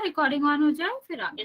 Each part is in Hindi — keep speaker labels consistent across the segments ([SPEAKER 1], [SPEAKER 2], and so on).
[SPEAKER 1] रिकॉर्डिंग ऑन हो जाए फिर आगे।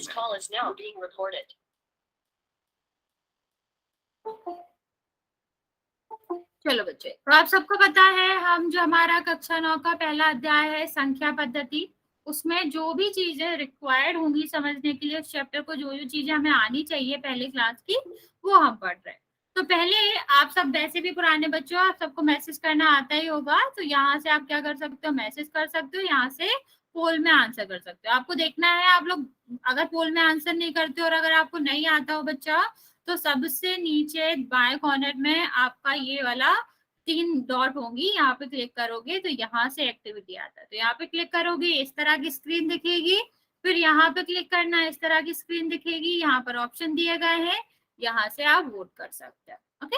[SPEAKER 1] चलो बच्चे, तो आप सबको पता है हम जो हमारा कक्षा 9 का पहला अध्याय है संख्या पद्धति, उसमें जो भी चीजें रिक्वायर्ड होंगी समझने के लिए उस चैप्टर को, जो जो चीजें हमें आनी चाहिए पहले क्लास की, वो हम पढ़ रहे हैं। तो पहले आप सब वैसे भी पुराने बच्चों, आप सबको मैसेज करना आता ही होगा, तो यहाँ से आप क्या कर सकते हो, मैसेज कर सकते हो, यहाँ से पोल में आंसर कर सकते हो। आपको देखना है, आप लोग अगर पोल में आंसर नहीं करते और अगर आपको नहीं आता हो बच्चा, तो सबसे नीचे बाएं कॉर्नर में आपका ये वाला 3 डॉट होंगी, यहाँ पे क्लिक करोगे तो यहाँ से एक्टिविटी आता है, तो यहाँ पे क्लिक करोगे इस तरह की स्क्रीन दिखेगी, फिर यहाँ पे क्लिक करना इस तरह की स्क्रीन दिखेगी, यहाँ पर ऑप्शन दिए गए हैं, यहाँ से आप वोट कर सकते हैं। ओके,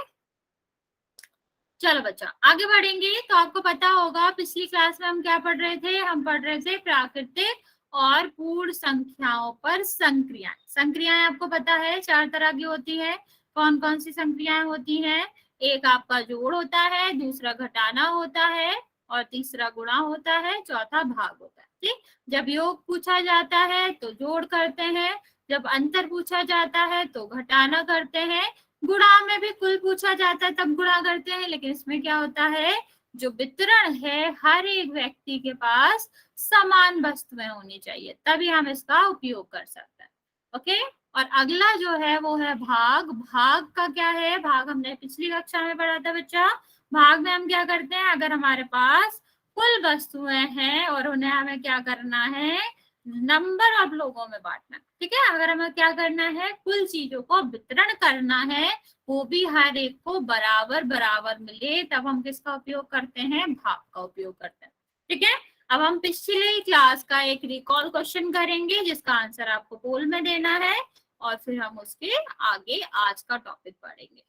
[SPEAKER 1] चलो बच्चा आगे बढ़ेंगे। तो आपको पता होगा पिछली क्लास में हम क्या पढ़ रहे थे, हम पढ़ रहे थे प्राकृतिक और पूर्ण संख्याओं पर संक्रियाएं। संक्रियाएं आपको पता है 4 तरह की होती है। कौन कौन सी संक्रियाएं होती हैं? एक आपका जोड़ होता है, दूसरा घटाना होता है, और तीसरा गुणा होता है, चौथा भाग होता है। ठीक, जब योग पूछा जाता है तो जोड़ करते हैं, जब अंतर पूछा जाता है तो घटाना करते हैं, गुणा में भी कुल पूछा जाता है तब गुणा करते हैं, लेकिन इसमें क्या होता है, जो वितरण है हर एक व्यक्ति के पास समान वस्तुएं होनी चाहिए, तभी हम इसका उपयोग कर सकते हैं। ओके, और अगला जो है वो है भाग। भाग का क्या है? भाग हमने पिछली कक्षा में पढ़ा था बच्चा। भाग में हम क्या करते हैं, अगर हमारे पास कुल वस्तुएं हैं और उन्हें हमें क्या करना है, नंबर ऑफ लोगों में बांटना। ठीक है, अगर हमें क्या करना है, कुल चीजों को वितरण करना है, वो भी हर एक को बराबर बराबर मिले, तब हम किसका उपयोग करते हैं, भाग का उपयोग करते हैं। ठीक है, अब हम पिछली क्लास का एक रिकॉल क्वेश्चन करेंगे जिसका आंसर आपको पोल में देना है, और फिर हम उसके आगे आज का टॉपिक पढ़ेंगे।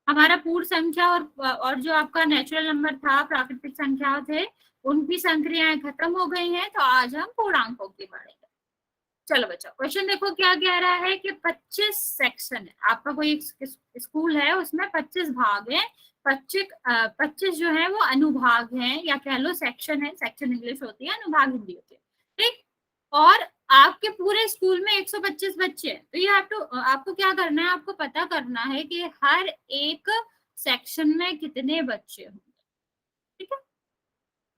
[SPEAKER 1] हमारा पूर्ण संख्या और जो आपका नेचुरल नंबर था, प्राकृतिक संख्या थे, उनकी संक्रियाएं खत्म हो गई हैं, तो आज हम पूर्णांकों की पढ़ेंगे। चलो बच्चा, क्वेश्चन देखो क्या कह रहा है कि 25 सेक्शन है। आपका कोई स्कूल है, उसमें 25 भाग है, 25 जो है वो अनुभाग हैं, या कह लो सेक्शन है। सेक्शन इंग्लिश होती है, अनुभाग हिंदी होती है। ठीक, और आपके पूरे स्कूल में 125 बच्चे हैं, तो ये आपको क्या करना है, आपको पता करना है कि हर एक सेक्शन में कितने बच्चे होंगे। ठीक है,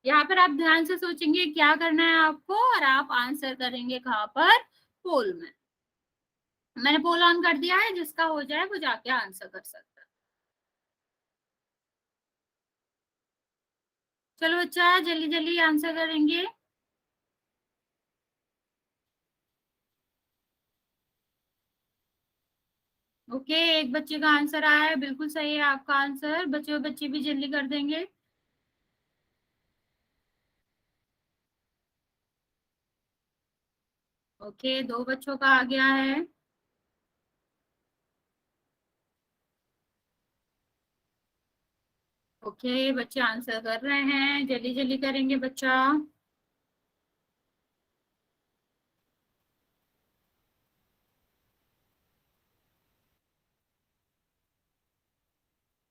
[SPEAKER 1] यहाँ पर आप ध्यान से सोचेंगे क्या करना है आपको, और आप आंसर करेंगे कहाँ पर, पोल में। मैंने पोल ऑन कर दिया है, जिसका हो जाए वो जाके आंसर कर सकता है। चलो बच्चा जल्दी जल्दी आंसर करेंगे। ओके, एक बच्चे का आंसर आया है, बिल्कुल सही है आपका आंसर। बच्चे बच्चे भी जल्दी कर देंगे। ओके, 2 बच्चों का आ गया है। ओके, बच्चे आंसर कर रहे हैं, जल्दी जल्दी करेंगे बच्चा।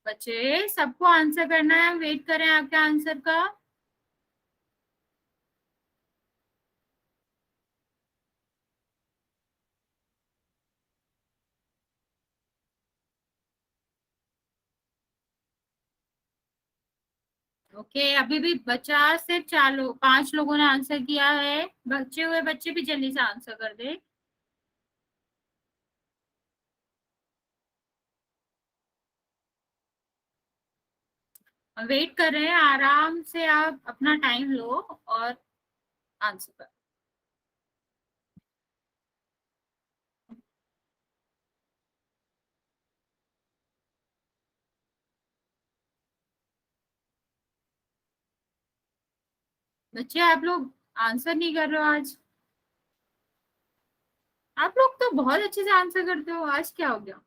[SPEAKER 1] बच्चे सबको आंसर करना है, वेट करें आपके आंसर का। ओके, अभी भी बच्चा सिर्फ 4 लोग, 5 लोगों ने आंसर किया है। बचे हुए बच्चे भी जल्दी से आंसर कर दे। वेट कर रहे हैं, आराम से आप अपना टाइम लो और आंसर करो। बच्चे आप लोग आंसर नहीं कर रहे हो आज। आप लोग तो बहुत अच्छे से आंसर करते हो, आज क्या हो गया,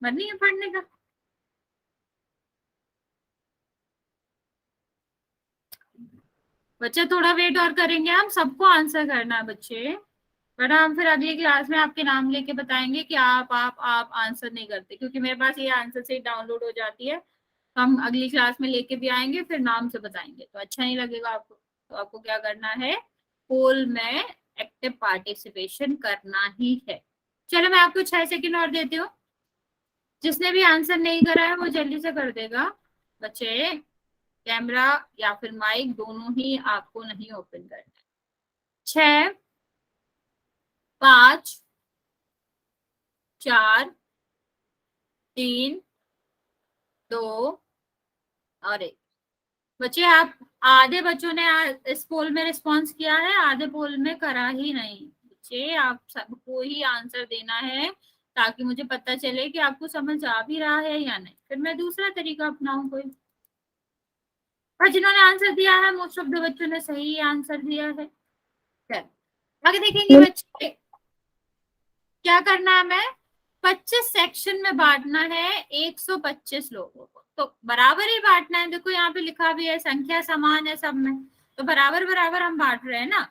[SPEAKER 1] मन नहीं है पढ़ने का? बच्चे थोड़ा वेट और करेंगे, हम सबको आंसर करना है बच्चे, वरना हम फिर अगली क्लास में आपके नाम लेके बताएंगे कि आप आंसर नहीं करते, क्योंकि मेरे पास ये आंसर से डाउनलोड हो जाती है। हम अगली क्लास में लेके भी आएंगे, फिर नाम से बताएंगे, तो अच्छा नहीं लगेगा आपको। तो आपको क्या करना है, पोल में एक्टिव पार्टिसिपेशन करना ही है। चलो मैं आपको 6 सेकंड और देती हूँ, जिसने भी आंसर नहीं करा है वो जल्दी से कर देगा। बच्चे कैमरा या फिर माइक दोनों ही आपको नहीं ओपन करना। 6, 5, 4, 3, 2 और 1। बच्चे आप आधे बच्चों ने इस पोल में रिस्पॉन्स किया है, आधे पोल में करा ही नहीं। बच्चे आप सबको ही आंसर देना है ताकि मुझे पता चले कि आपको समझ आ भी रहा है या नहीं, फिर मैं दूसरा तरीका अपनाऊं कोई। और जिन्होंने आंसर दिया है मोस्ट ऑफ द बच्चों ने सही आंसर दिया है। चलो आगे देखेंगे बच्चे, क्या करना है, हमें 25 सेक्शन में बांटना है 125 लोगों को। तो बराबर ही बांटना है, देखो यहाँ पे लिखा भी है संख्या समान है सब में, तो बराबर बराबर हम बांट रहे हैं ना।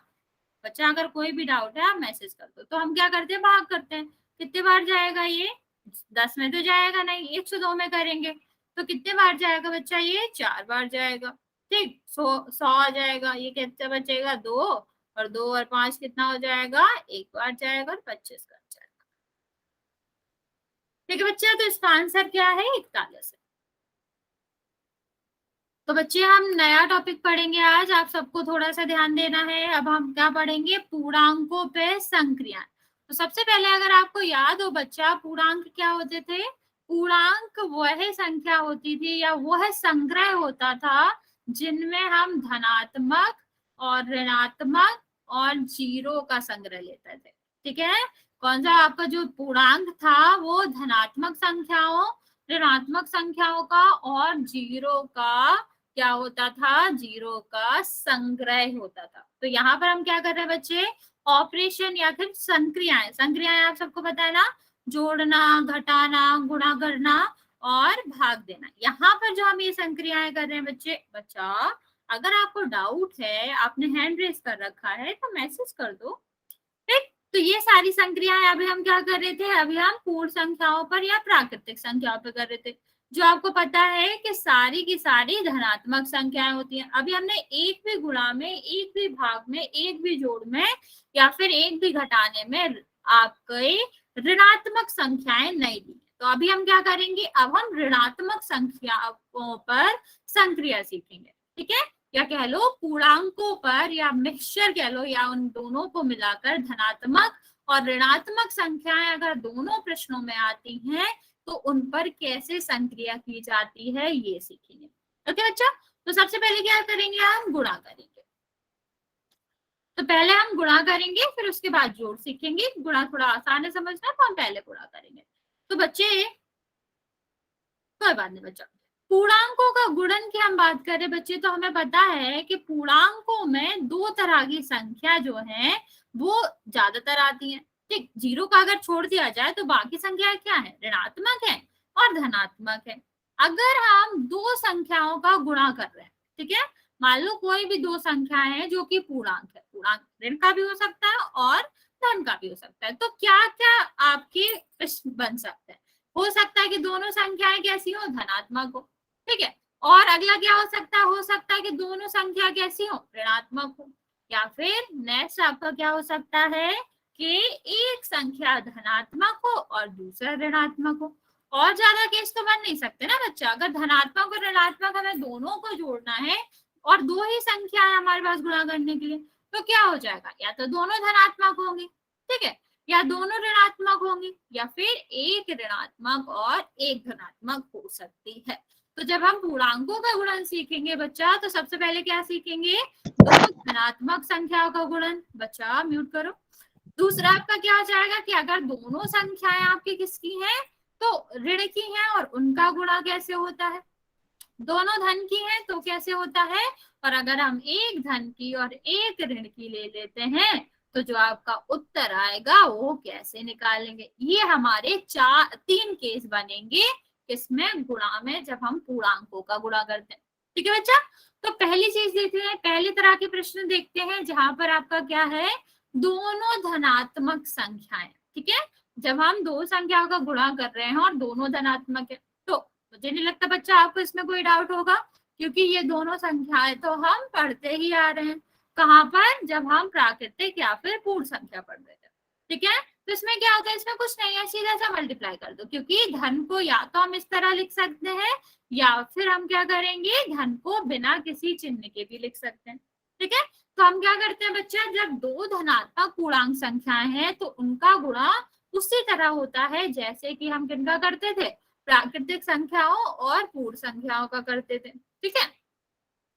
[SPEAKER 1] बच्चा अगर कोई भी डाउट है आप मैसेज कर दो। तो हम क्या करते हैं, भाग करते हैं। कितने बार जाएगा ये, 10 में तो जाएगा नहीं, 102 में करेंगे तो कितने बार जाएगा बच्चा, ये 4 बार जाएगा। ठीक, 100 आ जाएगा, ये कितना बचेगा 2, और 2 और 5 कितना हो जाएगा, 1 बार जाएगा, और 25 का जाएगा। ठीक है बच्चा, तो इसका आंसर क्या है, 41 है। तो बच्चे हम नया टॉपिक पढ़ेंगे आज, आप सबको थोड़ा सा ध्यान देना है। अब हम क्या पढ़ेंगे, पूर्णांकों पे संक्रियाएं। तो सबसे पहले अगर आपको याद हो बच्चा, पूर्णांक क्या होते थे, पूर्णांक वह संख्या होती थी या वह संग्रह होता था जिनमें हम धनात्मक और ऋणात्मक और जीरो का संग्रह लेते थे। ठीक है, कौन सा आपका जो पूर्णांक था वो धनात्मक संख्याओं, ऋणात्मक संख्याओं का और जीरो का क्या होता था, जीरो का संग्रह होता था। तो यहाँ पर हम क्या कर रहे हैं बच्चे, ऑपरेशन या फिर संक्रियाएं। संक्रियाएं आप सबको पता है ना, जोड़ना, घटाना, गुणा करना और भाग देना। यहाँ पर जो हम ये संक्रियाएं कर रहे हैं बच्चे, बच्चा अगर आपको डाउट है, आपने हैंड रेस कर रखा है तो मैसेज कर दो। ठीक, तो ये सारी संक्रियाएं अभी हम क्या कर रहे थे, अभी हम पूर्ण संख्याओं पर या प्राकृतिक संख्याओं पर कर रहे थे, जो आपको पता है कि सारी की सारी धनात्मक संख्याएं होती हैं। अभी हमने एक भी गुणा में, एक भी भाग में, एक भी जोड़ में या फिर एक भी घटाने में आपके ऋणात्मक संख्याएं नहीं दी। तो अभी हम क्या करेंगे, अब हम ऋणात्मक संख्याओं पर संक्रिया सीखेंगे। ठीक है, या कह लो पूर्णांकों पर, या मिक्सचर कह लो, या उन दोनों को मिलाकर धनात्मक और ऋणात्मक संख्याएं अगर दोनों प्रश्नों में आती हैं तो उन पर कैसे संक्रिया की जाती है ये सीखेंगे। ओके बच्चा, तो सबसे पहले क्या करेंगे, हम गुणा करेंगे। तो पहले हम गुणा करेंगे, फिर उसके बाद जोड़ सीखेंगे। गुणा थोड़ा आसान है समझना, तो हम पहले गुणा करेंगे। तो बच्चे कोई बात नहीं बच्चा, पूर्णांकों का गुणन की हम बात करें बच्चे, तो हमें पता है कि पूर्णांकों में दो तरह की संख्या जो है वो ज्यादातर आती है। ठीक, जीरो का अगर छोड़ दिया जाए तो बाकी संख्या क्या है, ऋणात्मक है और धनात्मक है। अगर हम दो संख्याओं का गुणा कर रहे हैं, ठीक है, मान लो कोई भी दो संख्या है जो कि पूर्णांक है, पूर्णांक ऋण का भी हो सकता है और धन का भी हो सकता है, तो क्या क्या आपके प्रश्न बन सकते हैं, हो सकता है कि दोनों संख्याएं कैसी हो, धनात्मक हो। ठीक है, और अगला क्या हो सकता है कि दोनों संख्या कैसी हो, ऋणात्मक हो। या फिर नेक्स्ट आपका क्या हो सकता है कि एक संख्या धनात्मक हो और दूसरा ऋणात्मक हो। और ज्यादा केस तो बन नहीं सकते ना बच्चा, अगर धनात्मक और ऋणात्मक हमें दोनों को जोड़ना है और दो ही संख्या है हमारे पास गुणा करने के लिए, तो क्या हो जाएगा, या तो दोनों धनात्मक होंगी, ठीक है, या दोनों ऋणात्मक होंगी, या फिर एक ऋणात्मक और एक धनात्मक हो सकती है। तो जब हम पूर्णांकों का गुणन सीखेंगे बच्चा, तो सबसे पहले क्या सीखेंगे, दो धनात्मक संख्याओं का गुणन। बच्चा म्यूट करो। दूसरा आपका क्या हो जाएगा कि अगर दोनों संख्याएं आपकी किसकी हैं, तो ऋण की हैं, और उनका गुणा कैसे होता है, दोनों धन की हैं तो कैसे होता है, और अगर हम एक धन की और एक ऋण की ले लेते हैं तो जो आपका उत्तर आएगा वो कैसे निकालेंगे। ये हमारे तीन केस बनेंगे इसमें गुणा में, जब हम पूर्णांकों का गुणा करते हैं। ठीक है बच्चा, तो पहली चीज देखते हैं, पहली तरह के प्रश्न देखते हैं जहां पर आपका क्या है, दोनों धनात्मक संख्याएं। ठीक है, जब हम दो संख्याओं का गुणा कर रहे हैं और दोनों धनात्मक है, तो मुझे नहीं लगता बच्चा आपको इसमें कोई डाउट होगा, क्योंकि ये दोनों संख्याएं तो हम पढ़ते ही आ रहे हैं। कहाँ पर, जब हम प्राकृतिक या फिर पूर्ण संख्या पढ़ रहे थे। ठीक है, तो इसमें क्या होगा, इसमें कुछ नहीं है, सीधा सा मल्टीप्लाई कर दो, क्योंकि धन को या तो हम इस तरह लिख सकते हैं या फिर हम क्या करेंगे, धन को बिना किसी चिन्ह के भी लिख सकते हैं। ठीक है, तो हम क्या करते हैं बच्चा, जब दो धनात्मक पूर्णांक संख्याएं हैं तो उनका गुणा उसी तरह होता है जैसे कि हम किनका करते थे, प्राकृतिक संख्याओं और पूर्ण संख्याओं का करते थे। ठीक है,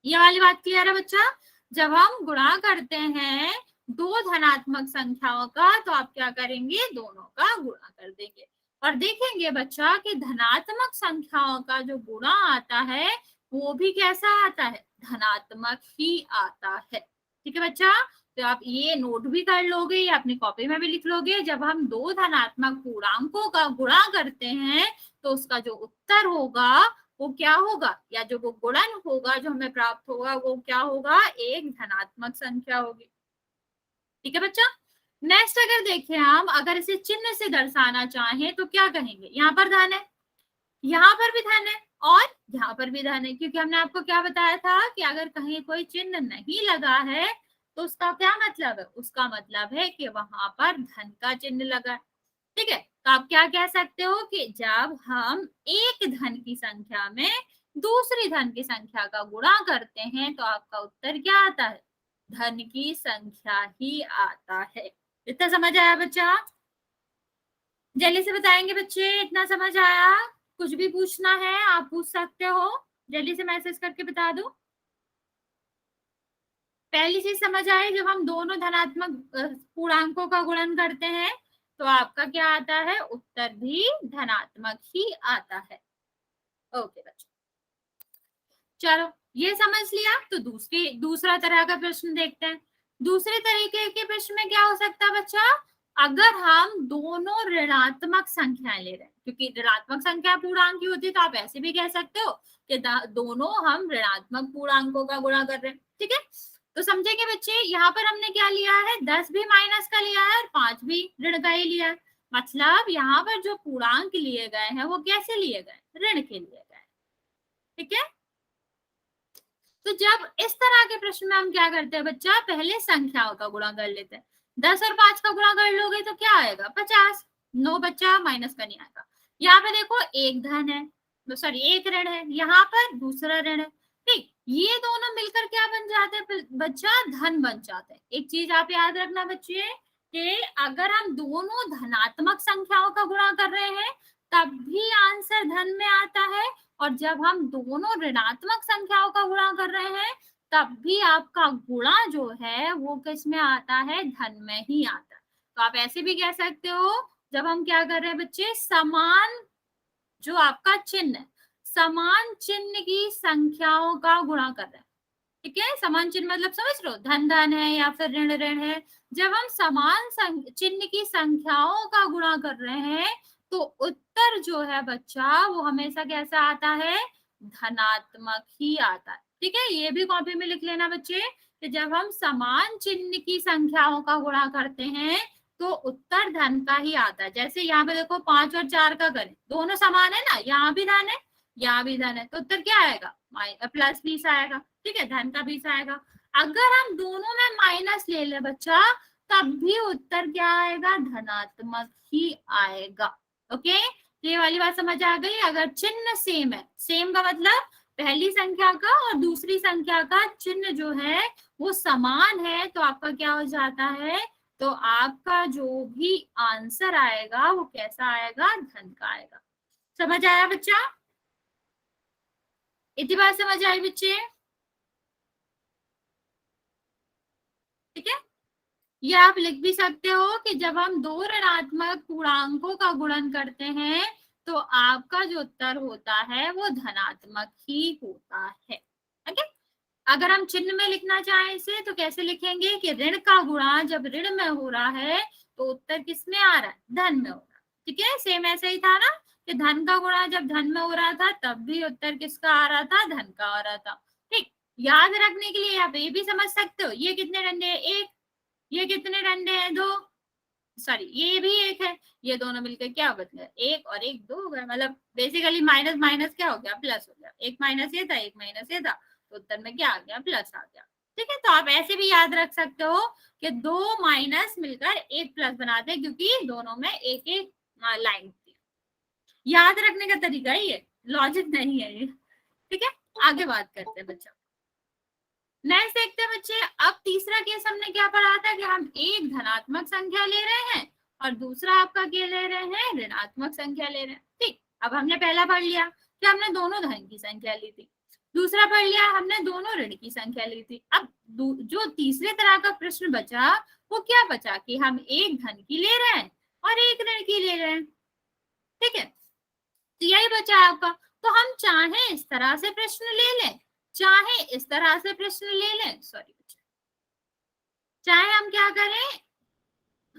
[SPEAKER 1] ये वाली बात क्लियर है बच्चा। जब हम गुणा करते हैं दो धनात्मक संख्याओं का तो आप क्या करेंगे, दोनों का गुणा कर देंगे और देखेंगे बच्चा कि धनात्मक संख्याओं का जो गुणा आता है वो भी कैसा आता है, धनात्मक ही आता है। ठीक है बच्चा, तो आप ये नोट भी कर लोगे या अपनी कॉपी में भी लिख लोगे, जब हम दो धनात्मक पूर्णांकों का गुणा करते हैं तो उसका जो उत्तर होगा वो क्या होगा, या जो वो गुणन होगा जो हमें प्राप्त होगा वो क्या होगा, एक धनात्मक संख्या होगी। ठीक है बच्चा, नेक्स्ट अगर देखें हम, अगर इसे चिन्ह से दर्शाना चाहें तो क्या कहेंगे, यहाँ पर धन है, यहाँ पर भी धन है और यहाँ पर भी धन है, क्योंकि हमने आपको क्या बताया था कि अगर कहीं कोई चिन्ह नहीं लगा है तो उसका क्या मतलब है, उसका मतलब है कि वहां पर धन का चिन्ह लगा है। ठीक है, तो आप क्या कह सकते हो कि जब हम एक धन की संख्या में दूसरी धन की संख्या का गुणा करते हैं तो आपका उत्तर क्या आता है, धन की संख्या ही आता है। इतना समझ आया बच्चा, जल्दी से बताएंगे बच्चे, इतना समझ आया, कुछ भी पूछना है आप पूछ सकते हो, जल्दी से मैसेज करके बता दो। पहली चीज समझ आए, जब हम दोनों धनात्मक पूर्णांकों का गुणन करते हैं तो आपका क्या आता है, उत्तर भी धनात्मक ही आता है। ओके बच्चों, चलो ये समझ लिया, तो दूसरा तरह का प्रश्न देखते हैं। दूसरे तरीके के प्रश्न में क्या हो सकता है बच्चा, अगर हम दोनों ऋणात्मक संख्याएं ले रहे हैं, क्योंकि ऋणात्मक संख्या पूर्णांक की होती है तो आप ऐसे भी कह सकते हो कि दोनों हम ऋणात्मक पूर्णांकों का गुणा कर रहे हैं। ठीक है, तो समझेंगे बच्चे, यहाँ पर हमने क्या लिया है, 10 भी माइनस का लिया है और 5 भी ऋण का ही लिया है, मतलब यहाँ पर जो पूर्णांक लिए गए हैं वो कैसे लिए गए, ऋण के लिए गए। ठीक है, तो जब इस तरह के प्रश्न में हम क्या करते हैं बच्चा, पहले संख्याओं का गुणा कर लेते हैं। 10 और 5 का गुणा कर लोगे तो क्या आएगा, 50। 9 बच्चा, माइनस का नहीं आएगा। यहाँ पे देखो एक धन है, सॉरी एक ऋण है, यहाँ पर दूसरा ऋण है। ठीक, ये दोनों मिलकर क्या बन जाते हैं बच्चा, धन बन जाते हैं। एक चीज आप याद रखना बच्चे कि अगर हम दोनों धनात्मक संख्याओं का गुणा कर रहे हैं तब भी आंसर धन में आता है, और जब हम दोनों ऋणात्मक संख्याओं का गुणा कर रहे हैं तब भी आपका गुणा जो है वो किस में आता है, धन में ही आता है। तो आप ऐसे भी कह सकते हो, जब हम क्या कर रहे हैं बच्चे, समान जो आपका चिन्ह है, समान चिन्ह की संख्याओं का गुणा कर रहे हैं। ठीक है, समान चिन्ह मतलब समझ लो, धन धन है या फिर ऋण ऋण है, जब हम समान चिन्ह की संख्याओं का गुणा कर रहे हैं तो उत्तर जो है बच्चा वो हमेशा कैसा आता है, धनात्मक ही आता है। ठीक है, ये भी कॉपी में लिख लेना बच्चे कि जब हम समान चिन्ह की संख्याओं का गुणा करते हैं तो उत्तर धन का ही आता है। जैसे यहाँ पे देखो 5 और 4 का करें, दोनों समान है ना, यहाँ भी धन है यहाँ भी धन है, तो उत्तर क्या आएगा, प्लस 20 आएगा। ठीक है, धन का 20 आएगा। अगर हम दोनों में माइनस ले ले बच्चा तब भी उत्तर क्या आएगा, धनात्मक ही आएगा। ओके, ये वाली बात समझ आ गई। अगर चिन्ह सेम है, सेम का मतलब पहली संख्या का और दूसरी संख्या का चिन्ह जो है वो समान है तो आपका क्या हो जाता है, तो आपका जो भी आंसर आएगा वो कैसा आएगा, धन का आएगा। समझ आया बच्चा, इतनी बात समझ आई बच्चे। ठीक है, ये आप लिख भी सकते हो कि जब हम दो ऋणात्मक पूर्णांकों का गुणन करते हैं तो आपका जो उत्तर होता है वो धनात्मक ही होता है। ठीक है, अगर हम चिन्ह में लिखना चाहें इसे तो कैसे लिखेंगे कि ऋण का गुणा जब ऋण में हो रहा है तो उत्तर किस में आ रहा है, धन में हो रहा है। ठीक है, सेम ऐसे ही था ना कि धन का गुणा जब धन में हो रहा था तब भी उत्तर किसका आ रहा था, धन का आ रहा था। ठीक, याद रखने के लिए आप ये भी समझ सकते हो, ये कितने डंडे हैं, एक, ये कितने डंडे हैं, दो, सॉरी ये भी एक है, ये दोनों मिलकर क्या बन गया, एक और एक दो हो गया, मतलब बेसिकली माइनस माइनस क्या हो गया, प्लस हो गया। एक माइनस ये था, एक माइनस ये था, तो उत्तर में क्या आ गया, प्लस आ गया। ठीक है, तो आप ऐसे भी याद रख सकते हो कि 2 माइनस मिलकर 1 प्लस बनाते हैं, क्योंकि दोनों में एक एक लाइन होती है। याद रखने का तरीका ही है, लॉजिक नहीं है ये। ठीक है, आगे बात करते हैं बच्चों। नेक्स्ट देखते हैं बच्चे, अब तीसरा केस हमने क्या पढ़ा था कि हम एक धनात्मक संख्या ले रहे हैं और दूसरा आपका क्या ले रहे हैं, ऋणात्मक संख्या ले रहे हैं। ठीक, अब हमने पहला पढ़ लिया कि हमने दोनों धन की संख्या ली थी, दूसरा पढ़ लिया हमने दोनों ऋण की संख्या ली थी। अब जो तीसरे तरह का प्रश्न बचा वो क्या बचा कि हम एक धन की ले रहे हैं और एक ऋण की ले रहे हैं। ठीक है, तो यही बचा है आपका। तो हम चाहे इस तरह से प्रश्न ले लें, चाहे इस तरह से प्रश्न ले लें, सॉरी, चाहे हम क्या करें,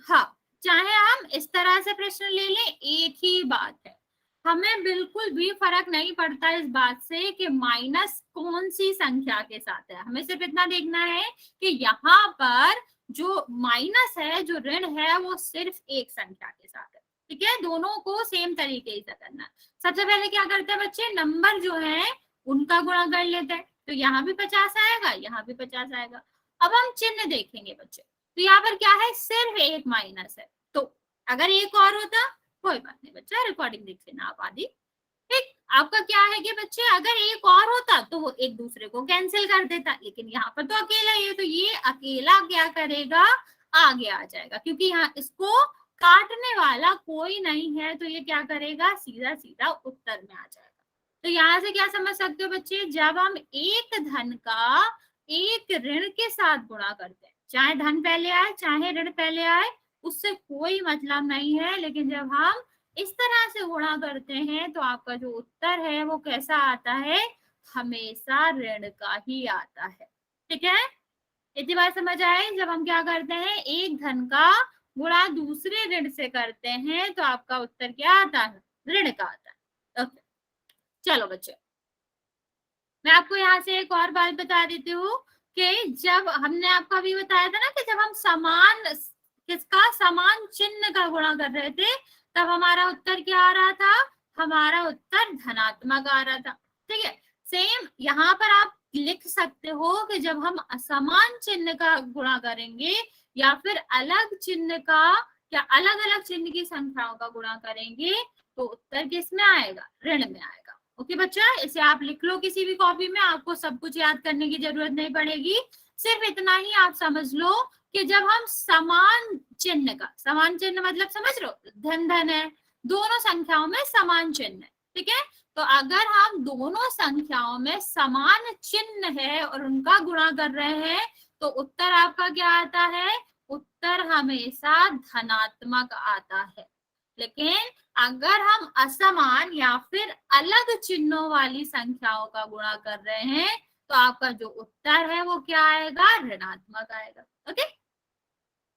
[SPEAKER 1] हाँ, चाहे हम इस तरह से प्रश्न ले लें, एक ही बात है। हमें बिल्कुल भी फर्क नहीं पड़ता इस बात से कि माइनस कौन सी संख्या के साथ है। हमें सिर्फ इतना देखना है कि यहाँ पर जो माइनस है, जो ऋण है, वो सिर्फ एक संख्या के साथ है। ठीक है, दोनों को सेम तरीके से करना है। सबसे पहले क्या करते हैं बच्चे, नंबर जो है उनका गुणा कर लेते हैं, तो यहाँ भी 50 आएगा, यहाँ भी 50 आएगा। अब हम चिन्ह देखेंगे बच्चे, तो यहाँ पर क्या है, सिर्फ एक माइनस है। तो अगर एक और होता, कोई बात नहीं बच्चा, रिकॉर्डिंग देख लेना आप आदि। ठीक, आपका क्या है कि बच्चे अगर एक और होता तो वो एक दूसरे को कैंसिल कर देता, लेकिन यहाँ पर तो अकेला ही है, तो ये अकेला क्या करेगा, आगे आ जाएगा, क्योंकि यहाँ इसको काटने वाला कोई नहीं है, तो ये क्या करेगा, सीधा सीधा उत्तर में आ जाएगा। तो यहाँ से क्या समझ सकते हो बच्चे, जब हम एक धन का एक ऋण के साथ गुणा करते हैं, चाहे धन पहले आए चाहे ऋण पहले आए, उससे कोई मतलब नहीं है, लेकिन जब हम इस तरह से गुणा करते हैं तो आपका जो उत्तर है वो कैसा आता है, हमेशा ऋण का ही आता है। ठीक है, इतनी बात समझ आए। जब हम क्या करते हैं, एक धन का गुणा दूसरे ऋण से करते हैं तो आपका उत्तर क्या आता है, ऋण का आता है। ओके, चलो बच्चे, मैं आपको यहाँ से एक और बात बता देती हूँ कि जब हमने आपको अभी बताया था ना कि जब हम समान किसका, समान चिन्ह का गुणा कर रहे थे, तब हमारा उत्तर क्या आ रहा था, हमारा उत्तर धनात्मक आ रहा था। ठीक है, सेम यहाँ पर आप लिख सकते हो कि जब हम असमान चिन्ह का गुणा करेंगे या फिर अलग चिन्ह का या अलग अलग चिन्ह की संख्याओं का गुणा करेंगे तो उत्तर किस में आएगा, ऋण में आएगा। ओके बच्चा, इसे आप लिख लो किसी भी कॉपी में, आपको सब कुछ याद करने की जरूरत नहीं पड़ेगी। सिर्फ इतना ही आप समझ लो कि जब हम समान चिन्ह का, समान चिन्ह मतलब समझ लो, धन धन है, दोनों संख्याओं में समान चिन्ह है। ठीक है, तो अगर हम दोनों संख्याओं में समान चिन्ह है और उनका गुणा कर रहे हैं तो उत्तर आपका क्या आता है, उत्तर हमेशा धनात्मक आता है। लेकिन अगर हम असमान या फिर अलग चिन्हों वाली संख्याओं का गुणा कर रहे हैं तो आपका जो उत्तर है वो क्या आएगा, ऋणात्मक आएगा। ओके,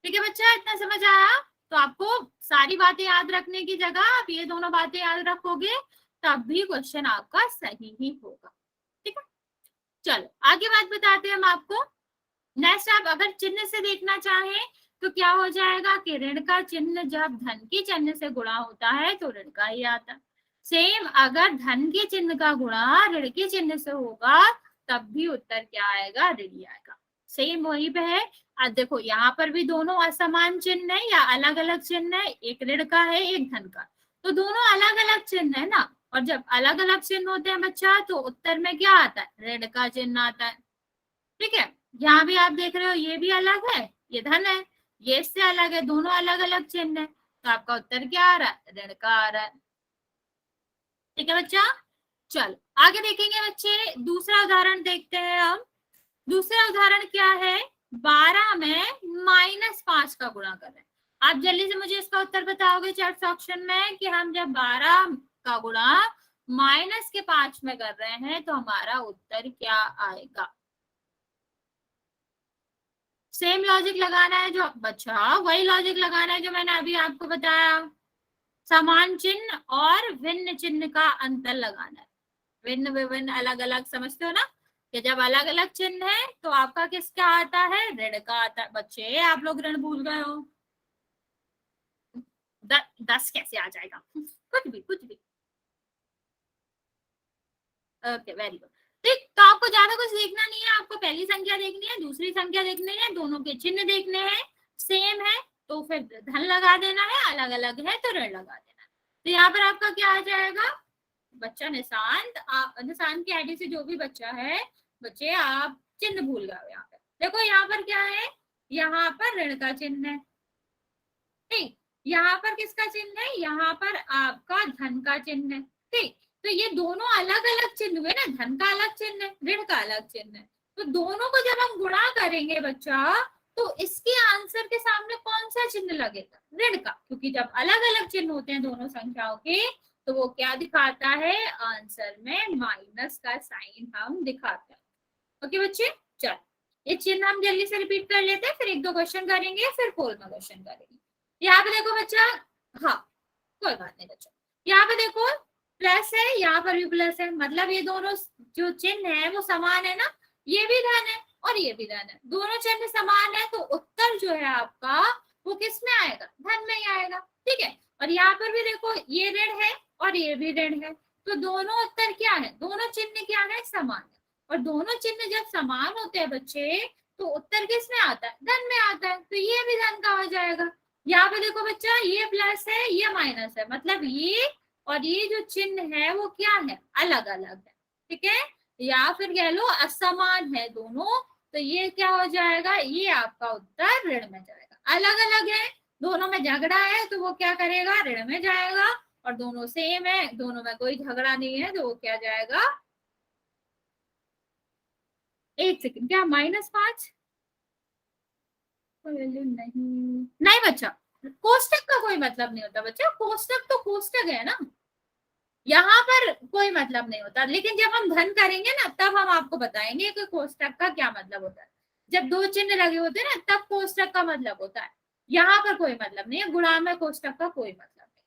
[SPEAKER 1] ठीक है बच्चा, इतना समझ आया। तो आपको सारी बातें याद रखने की जगह आप ये दोनों बातें याद रखोगे तब भी क्वेश्चन आपका सही ही होगा। ठीक है, चलो आगे बात बताते हैं हम आपको। नेक्स्ट, आप अगर चिन्ह से देखना चाहें तो क्या हो जाएगा कि ऋण का चिन्ह जब धन के चिन्ह से गुणा होता है तो ऋण का ही आता है। सेम अगर धन के चिन्ह का गुणा ऋण के चिन्ह से होगा तब भी उत्तर क्या आएगा, ऋण ही आएगा। सेम वही पे है। अब देखो यहाँ पर भी दोनों असमान चिन्ह है या अलग अलग चिन्ह है, एक ऋण का है एक धन का, तो दोनों अलग अलग चिन्ह है ना, और जब अलग अलग चिन्ह होते हैं बच्चा तो उत्तर में क्या आता है, ऋण का चिन्ह आता है। ठीक है, यहाँ भी आप देख रहे हो ये भी अलग है, ये धन है, ये इससे अलग है, दोनों अलग अलग चिन्ह है, तो आपका उत्तर क्या आ रहा है, ऋण का आ रहा है। ठीक है बच्चा, चलो आगे देखेंगे बच्चे, दूसरा उदाहरण देखते हैं हम। दूसरा उदाहरण क्या है, 12 में -5 का गुणा कर रहे हैं। आप जल्दी से मुझे इसका उत्तर बताओगे चैट ऑप्शन में कि हम जब 12 का गुणा -5 में कर रहे हैं तो हमारा उत्तर क्या आएगा। सेम लॉजिक लगाना है जो बच्चा, वही लॉजिक लगाना है जो मैंने अभी आपको बताया, समान चिन्ह और भिन्न चिन्ह का अंतर लगाना है। भिन्न विभिन्न अलग अलग समझते हो ना, कि जब अलग अलग चिन्ह है तो आपका किसका आता है, ऋण का आता है। बच्चे आप लोग ऋण भूल गए हो, 10 कैसे आ जाएगा, कुछ भी कुछ भी। Okay, very good. ठीक, तो आपको ज्यादा कुछ देखना नहीं है, आपको पहली संख्या देखनी है, दूसरी संख्या देखनी है, दोनों के चिन्ह देखने हैं, सेम है तो फिर धन लगा देना है, अलग अलग है तो ऋण लगा देना है। तो यहाँ पर आपका क्या आ जाएगा, बच्चा निशांत, निशांत की आईडी से जो भी बच्चा है, बच्चे आप चिन्ह भूल गए यहाँ पे। देखो यहाँ पर क्या है, यहाँ पर ऋण का चिन्ह है, ठीक, यहाँ पर किसका चिन्ह है, यहाँ पर आपका धन का चिन्ह है, ठीक। तो ये दोनों अलग अलग चिन्ह हुए ना, धन का अलग चिन्ह है, ऋण का अलग चिन्ह है। तो दोनों को जब हम गुणा करेंगे बच्चा, तो इसके आंसर के सामने कौन सा चिन्ह लगेगा, ऋण का, क्योंकि जब अलग अलग चिन्ह होते हैं दोनों संख्याओं के, तो वो क्या दिखाता है, आंसर में माइनस का साइन हम दिखाते हैं। ओके बच्चे, चल ये चिन्ह हम जल्दी से रिपीट कर लेते हैं, फिर एक दो क्वेश्चन करेंगे, फिर पोल में क्वेश्चन करेंगे। यहाँ पे देखो बच्चा, हाँ कोई बात नहीं बच्चा, यहाँ पे देखो प्लस है, यहाँ पर भी प्लस है, मतलब ये दोनों जो चिन्ह है वो समान है ना, ये भी धन है और ये भी धन है, दोनों चिन्ह समान है, तो उत्तर जो है आपका वो किस में आएगा, धन में ही आएगा, ठीक है। और यहाँ पर भी देखो ये ऋण है और ये भी ऋण है, तो दोनों उत्तर क्या है, दोनों चिन्ह क्या है, समान है। और दोनों चिन्ह जब समान होते हैं बच्चे, तो उत्तर किस में आता है, धन में आता है, तो ये भी धन का हो जाएगा। यहाँ पे देखो बच्चा, ये प्लस है ये माइनस है, मतलब ये और ये जो चिन्ह है वो क्या है, अलग अलग है, ठीक है, या फिर कह लो असमान है दोनों, तो ये क्या हो जाएगा, ये आपका उत्तर ऋण में जाएगा। अलग अलग है, दोनों में झगड़ा है, तो वो क्या करेगा, ऋण में जाएगा, और दोनों सेम है, दोनों में कोई झगड़ा नहीं है, तो वो क्या जाएगा, एक सेकंड, क्या -5 वैल्यू नहीं, नहीं बच्चा, कोष्टक का कोई मतलब नहीं होता बच्चा, कोष्टक तो कोष्टक है ना, यहाँ पर कोई मतलब नहीं होता, लेकिन जब हम धन करेंगे ना, तब हम आपको बताएंगे कि कोष्टक का क्या मतलब होता है। जब दो चिन्ह लगे होते हैं ना, तब कोष्टक का मतलब होता है, यहाँ पर कोई मतलब नहीं है, गुणा में कोष्टक का कोई मतलब नहीं,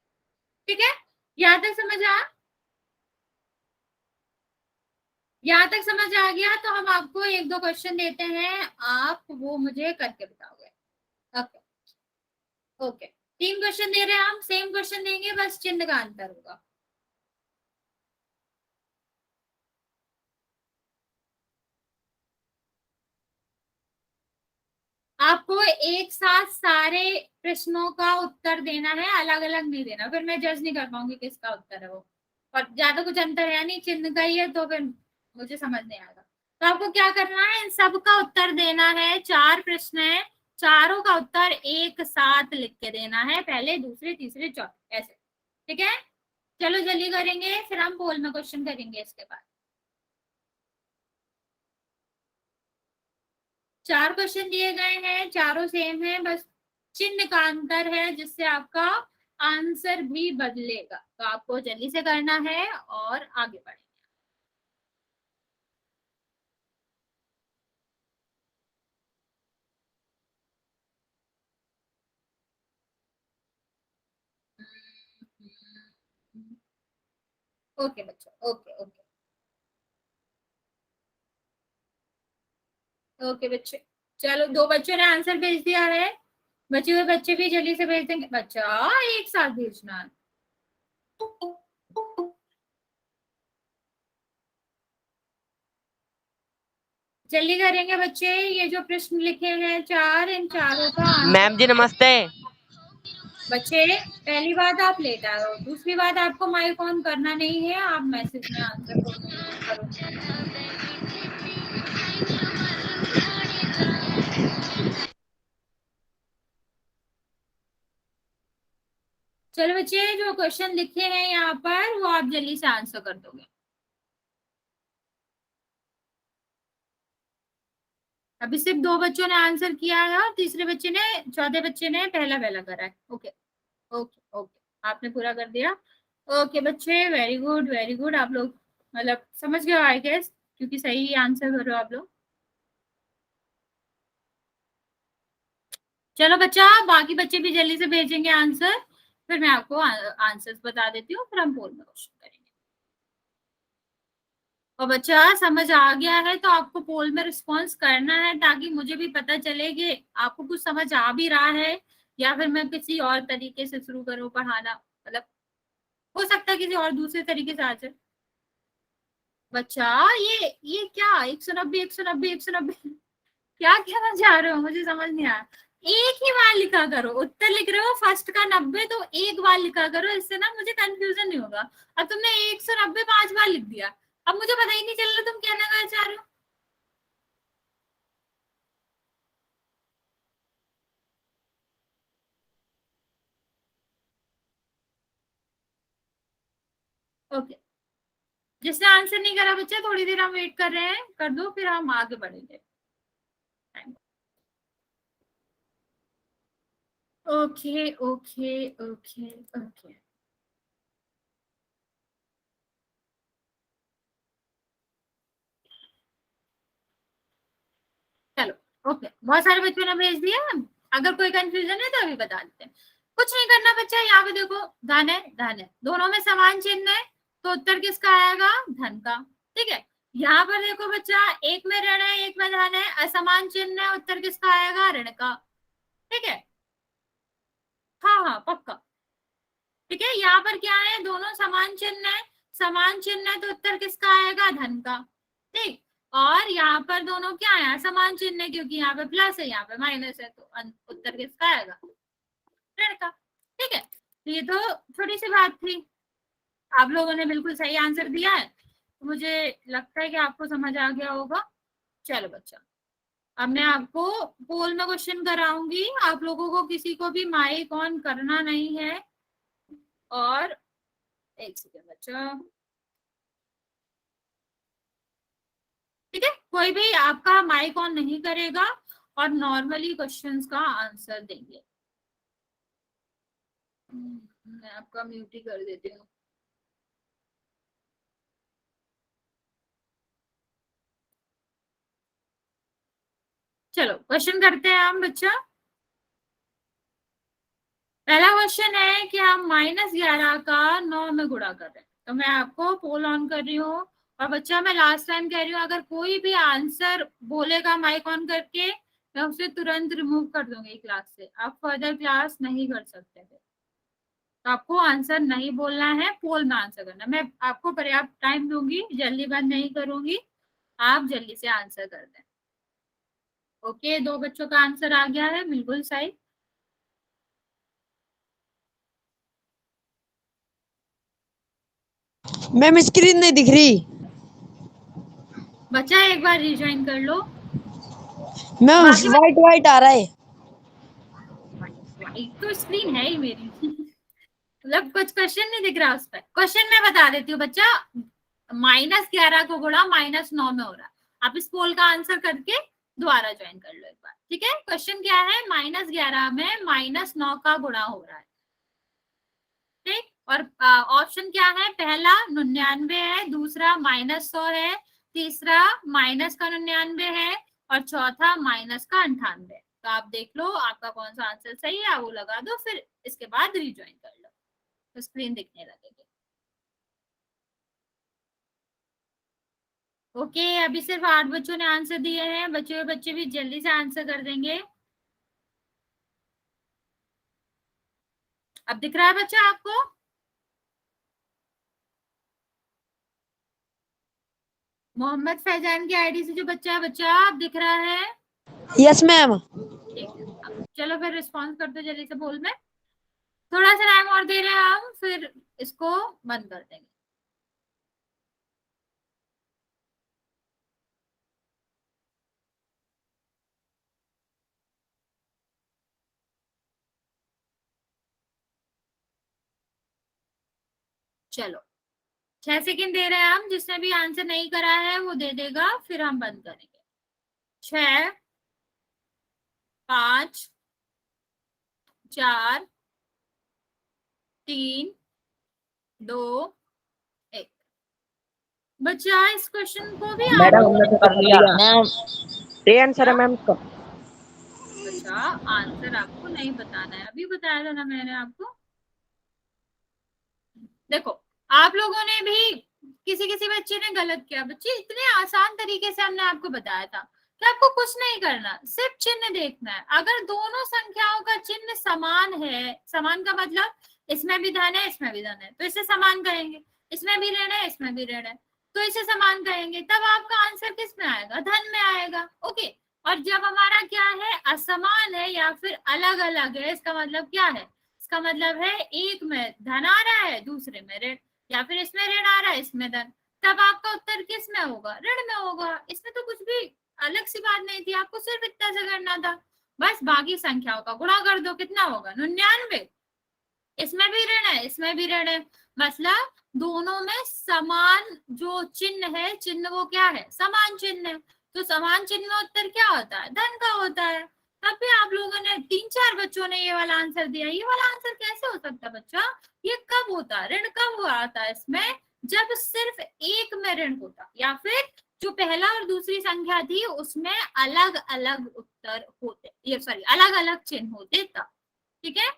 [SPEAKER 1] ठीक है। यहाँ तक समझ आ, यहाँ तक समझ आ गया, तो हम आपको एक दो क्वेश्चन देते हैं, आप वो मुझे करके बताओगे। ओके ओके, 3 क्वेश्चन दे रहे हैं हम, सेम क्वेश्चन देंगे, बस चिन्ह का अंतर होगा। आपको एक साथ सारे प्रश्नों का उत्तर देना है, अलग अलग नहीं देना, फिर मैं जज नहीं कर पाऊंगी किसका उत्तर है वो, और ज्यादा कुछ अंतर है नहीं, चिन्ह का ही है, तो फिर मुझे समझ नहीं आएगा। तो आपको क्या करना है, इन सब का उत्तर देना है, 4 प्रश्न है, चारों का उत्तर एक साथ लिख के देना है, पहले दूसरे तीसरे चौथे ऐसे, ठीक है। चलो जल्दी करेंगे, फिर हम पोल में क्वेश्चन करेंगे इसके बाद। 4 क्वेश्चन दिए गए हैं, चारों सेम है, बस चिन्ह का अंतर है, जिससे आपका आंसर भी बदलेगा, तो आपको जल्दी से करना है और आगे बढ़ेंगे। ओके बच्चों, ओके ओके ओके बच्चे, चलो 2 बच्चों ने आंसर भेज दिया है, बचे हुए बच्चे भी जल्दी से भेज देंगे, बच्चा एक साथ भेजना है। जल्दी करेंगे बच्चे, ये जो प्रश्न लिखे हैं 4, इन चारों का
[SPEAKER 2] मैम जी नमस्ते।
[SPEAKER 1] बच्चे पहली बात आप लेट आ रहे हो, दूसरी बात आपको माइक ऑन करना नहीं है, आप मैसेज में आंसर करो। चलो बच्चे, जो क्वेश्चन लिखे हैं यहाँ पर वो आप जल्दी से आंसर कर दोगे। अभी सिर्फ 2 बच्चों ने आंसर किया है, और तीसरे बच्चे ने, चौथे बच्चे ने पहला पहला करा है। ओके ओके ओके, आपने पूरा कर दिया। ओके बच्चे, वेरी गुड, आप लोग मतलब समझ गए आई गेस, क्योंकि सही आंसर कर रहे हो आप लोग। चलो बच्चा, बाकी बच्चे भी जल्दी से भेजेंगे आंसर, फिर मैं आपको आंसर्स बता देती हूँ, फिर हम पोल में क्वेश्चन करेंगे। और बच्चा समझ आ गया है तो आपको पोल में रिस्पॉन्स करना है, ताकि मुझे भी पता चले कि आपको कुछ समझ आ भी रहा है, या फिर मैं किसी और तरीके से शुरू करूँ पढ़ाना, मतलब हो सकता है किसी और दूसरे तरीके से आ जाए। बच्चा ये क्या 190 190 190 क्या कहना चाह रहे हो, मुझे समझ नहीं आया। एक ही बार लिखा करो, उत्तर लिख रहे हो फर्स्ट का 90 तो एक बार लिखा करो, इससे ना मुझे कंफ्यूजन नहीं होगा। अब तुमने 190 5 बार लिख दिया, अब मुझे पता ही नहीं चल रहा तुम कहना चाह रहे हो। ओके, जिसने आंसर नहीं करा बच्चा, थोड़ी देर हम वेट कर रहे हैं, कर दो फिर हम आगे बढ़ेंगे। Okay okay okay okay. चलो ओके, बहुत सारे बच्चों ने भेज दिया। अगर कोई कंफ्यूजन है तो अभी बता देते हैं। कुछ नहीं करना बच्चा, यहाँ पे देखो धन है धन है, दोनों में समान चिन्ह है, तो उत्तर किसका आएगा, धन का। ठीक है, यहाँ पर देखो बच्चा, एक में ऋण है एक में धन है, असमान चिन्ह है, उत्तर किसका आएगा, ऋण का। ठीक है, हाँ हाँ पक्का। ठीक है, यहाँ पर क्या है, दोनों समान चिन्ह है, समान चिन्ह है तो उत्तर किसका आएगा, धन का। ठीक, और यहाँ पर दोनों क्या है, समान चिन्ह है, क्योंकि यहाँ पे प्लस है यहाँ पे माइनस है, तो उत्तर किसका आएगा, ऋण का। ठीक है, तो ये तो छोटी सी बात थी, आप लोगों ने बिल्कुल सही आंसर दिया है, तो मुझे लगता है कि आपको समझ आ गया होगा। चलो बच्चा, अब मैं आपको पोल में क्वेश्चन कराऊंगी, आप लोगों को किसी को भी माइक ऑन करना नहीं है। और एक सेकेंड बच्चा, ठीक है, कोई भी आपका माइक ऑन नहीं करेगा और नॉर्मली क्वेश्चंस का आंसर देंगे। मैं आपका म्यूट ही कर देती हूँ। चलो क्वेश्चन करते हैं हम बच्चा। पहला क्वेश्चन है कि हम -11 का 9 में गुणा कर रहे हैं, तो मैं आपको पोल ऑन कर रही हूँ। और बच्चा मैं लास्ट टाइम कह रही हूँ, अगर कोई भी आंसर बोलेगा माइक ऑन करके, मैं उसे तुरंत रिमूव कर दूंगी क्लास से, आप फर्दर क्लास नहीं कर सकते थे। तो आपको आंसर नहीं बोलना है, पोल में आंसर करना। मैं आपको पर्याप्त टाइम दूंगी, जल्दी बंद नहीं करूंगी, आप जल्दी से आंसर कर दें। ओके, दो बच्चों का आंसर आ गया है, बिल्कुल सही।
[SPEAKER 2] मैम स्क्रीन नहीं दिख रही।
[SPEAKER 1] बच्चा एक बार रिज्वाइन कर लो।
[SPEAKER 2] मैम
[SPEAKER 1] बाकी
[SPEAKER 2] वाइट वाइट आ रहा है।
[SPEAKER 1] एक तो स्क्रीन है ही मेरी मतलब कुछ क्वेश्चन नहीं दिख रहा उस पर। क्वेश्चन मैं बता देती हूँ बच्चा, -11 को गुणा -9 में हो रहा है। आप इस पोल का आंसर करके दोबारा ज्वाइन कर लो एक बार। ठीक है, क्वेश्चन क्या है, -11 में -9 का गुणा हो रहा है। ठीक, और ऑप्शन क्या है, पहला 99 है, दूसरा -100 है, तीसरा माइनस का 99 है, और चौथा माइनस का 98। तो आप देख लो आपका कौन सा आंसर सही है, वो लगा दो, फिर इसके बाद रिज्वाइन कर लो, तो स्क्रीन दिखने लगेगी। ओके, अभी सिर्फ 8 बच्चों ने आंसर दिए हैं, बच्चे भी जल्दी से आंसर कर देंगे। अब दिख रहा है बच्चा आपको, मोहम्मद फैजान की आईडी से जो बच्चा है, बच्चा आप दिख रहा है।
[SPEAKER 2] Yes ma'am.
[SPEAKER 1] ठीक है, चलो फिर रिस्पॉन्स कर दो जल्दी से बोल में। थोड़ा सा टाइम और दे रहे हैं हम, फिर इसको बंद कर देंगे। चलो 6 सेकंड दे रहे हैं हम, जिसने भी आंसर नहीं करा है वो दे देगा, फिर हम बंद करेंगे। 6, 5, 4, 3, 2, 1। बच्चा इस क्वेश्चन को भी
[SPEAKER 3] मैडम
[SPEAKER 1] आप
[SPEAKER 3] हमने तो कर लिया
[SPEAKER 2] मैम
[SPEAKER 3] सही आंसर है मैम इसका।
[SPEAKER 1] बच्चा आंसर आपको नहीं बताना है, अभी बताया था ना मैंने आपको। देखो आप लोगों ने भी, किसी किसी बच्चे ने गलत किया। बच्चे इतने आसान तरीके से हमने आपको बताया था कि आपको कुछ नहीं करना, सिर्फ चिन्ह देखना है। अगर दोनों संख्याओं का चिन्ह समान है, समान का मतलब इसमें भी धन है इसमें भी धन है, तो इसे समान करेंगे। इसमें भी ऋण है इसमें भी ऋण है, तो इसे समान कहेंगे, तब आपका आंसर किस में आएगा, धन में आएगा। ओके, और जब हमारा क्या है, असमान है या फिर अलग अलग है, इसका मतलब क्या है, इसका मतलब है एक में धन आ रहा है, दूसरे में ऋण, या फिर इसमें ऋण आ रहा है, इसमें धन, तब आपका उत्तर किस में होगा, ऋण में होगा। इसमें तो कुछ भी अलग सी बात नहीं थी, आपको सिर्फ इतना से करना था, बस बाकी संख्याओं का गुणा कर दो, कितना होगा 99। इसमें भी ऋण है, इसमें भी ऋण है, मतलब दोनों में समान जो चिन्ह है, चिन्ह वो क्या है, समान चिन्ह है, तो समान चिन्ह में उत्तर क्या होता है, धन का होता है। तब भी आप लोगों ने 3-4 बच्चों ने ये वाला आंसर दिया, ये वाला आंसर कैसे हो सकता है बच्चा, ये कब होता है, ऋण कब हुआ आता है इसमें, जब सिर्फ एक में ऋण होता, या फिर जो पहला और दूसरी संख्या थी उसमें अलग अलग उत्तर होते, ये सॉरी अलग अलग चिन्ह होते तब। ठीक है,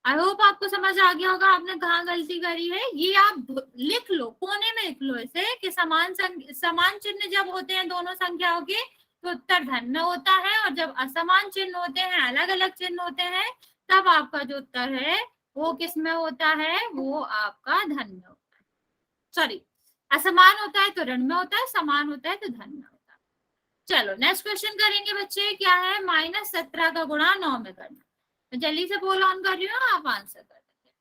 [SPEAKER 1] आई होप आपको समझ आ गया होगा आपने कहाँ गलती करी है। ये आप लिख लो, कोने में लिख लो इसे कि समान चिन्ह जब होते हैं दोनों संख्याओं के तो उत्तर धन में होता है, और जब असमान चिन्ह होते हैं, अलग अलग चिन्ह होते हैं, तब आपका जो उत्तर है वो किस में होता है, वो आपका धन में होता है। सॉरी, असमान होता है तो ऋण में होता है, समान होता है तो धन में होता है। चलो नेक्स्ट क्वेश्चन करेंगे बच्चे, क्या है, -17 का गुणा 9 में करना। तो जल्दी से बोल ऑन कर रही हूँ, आप आंसर कर देंगे।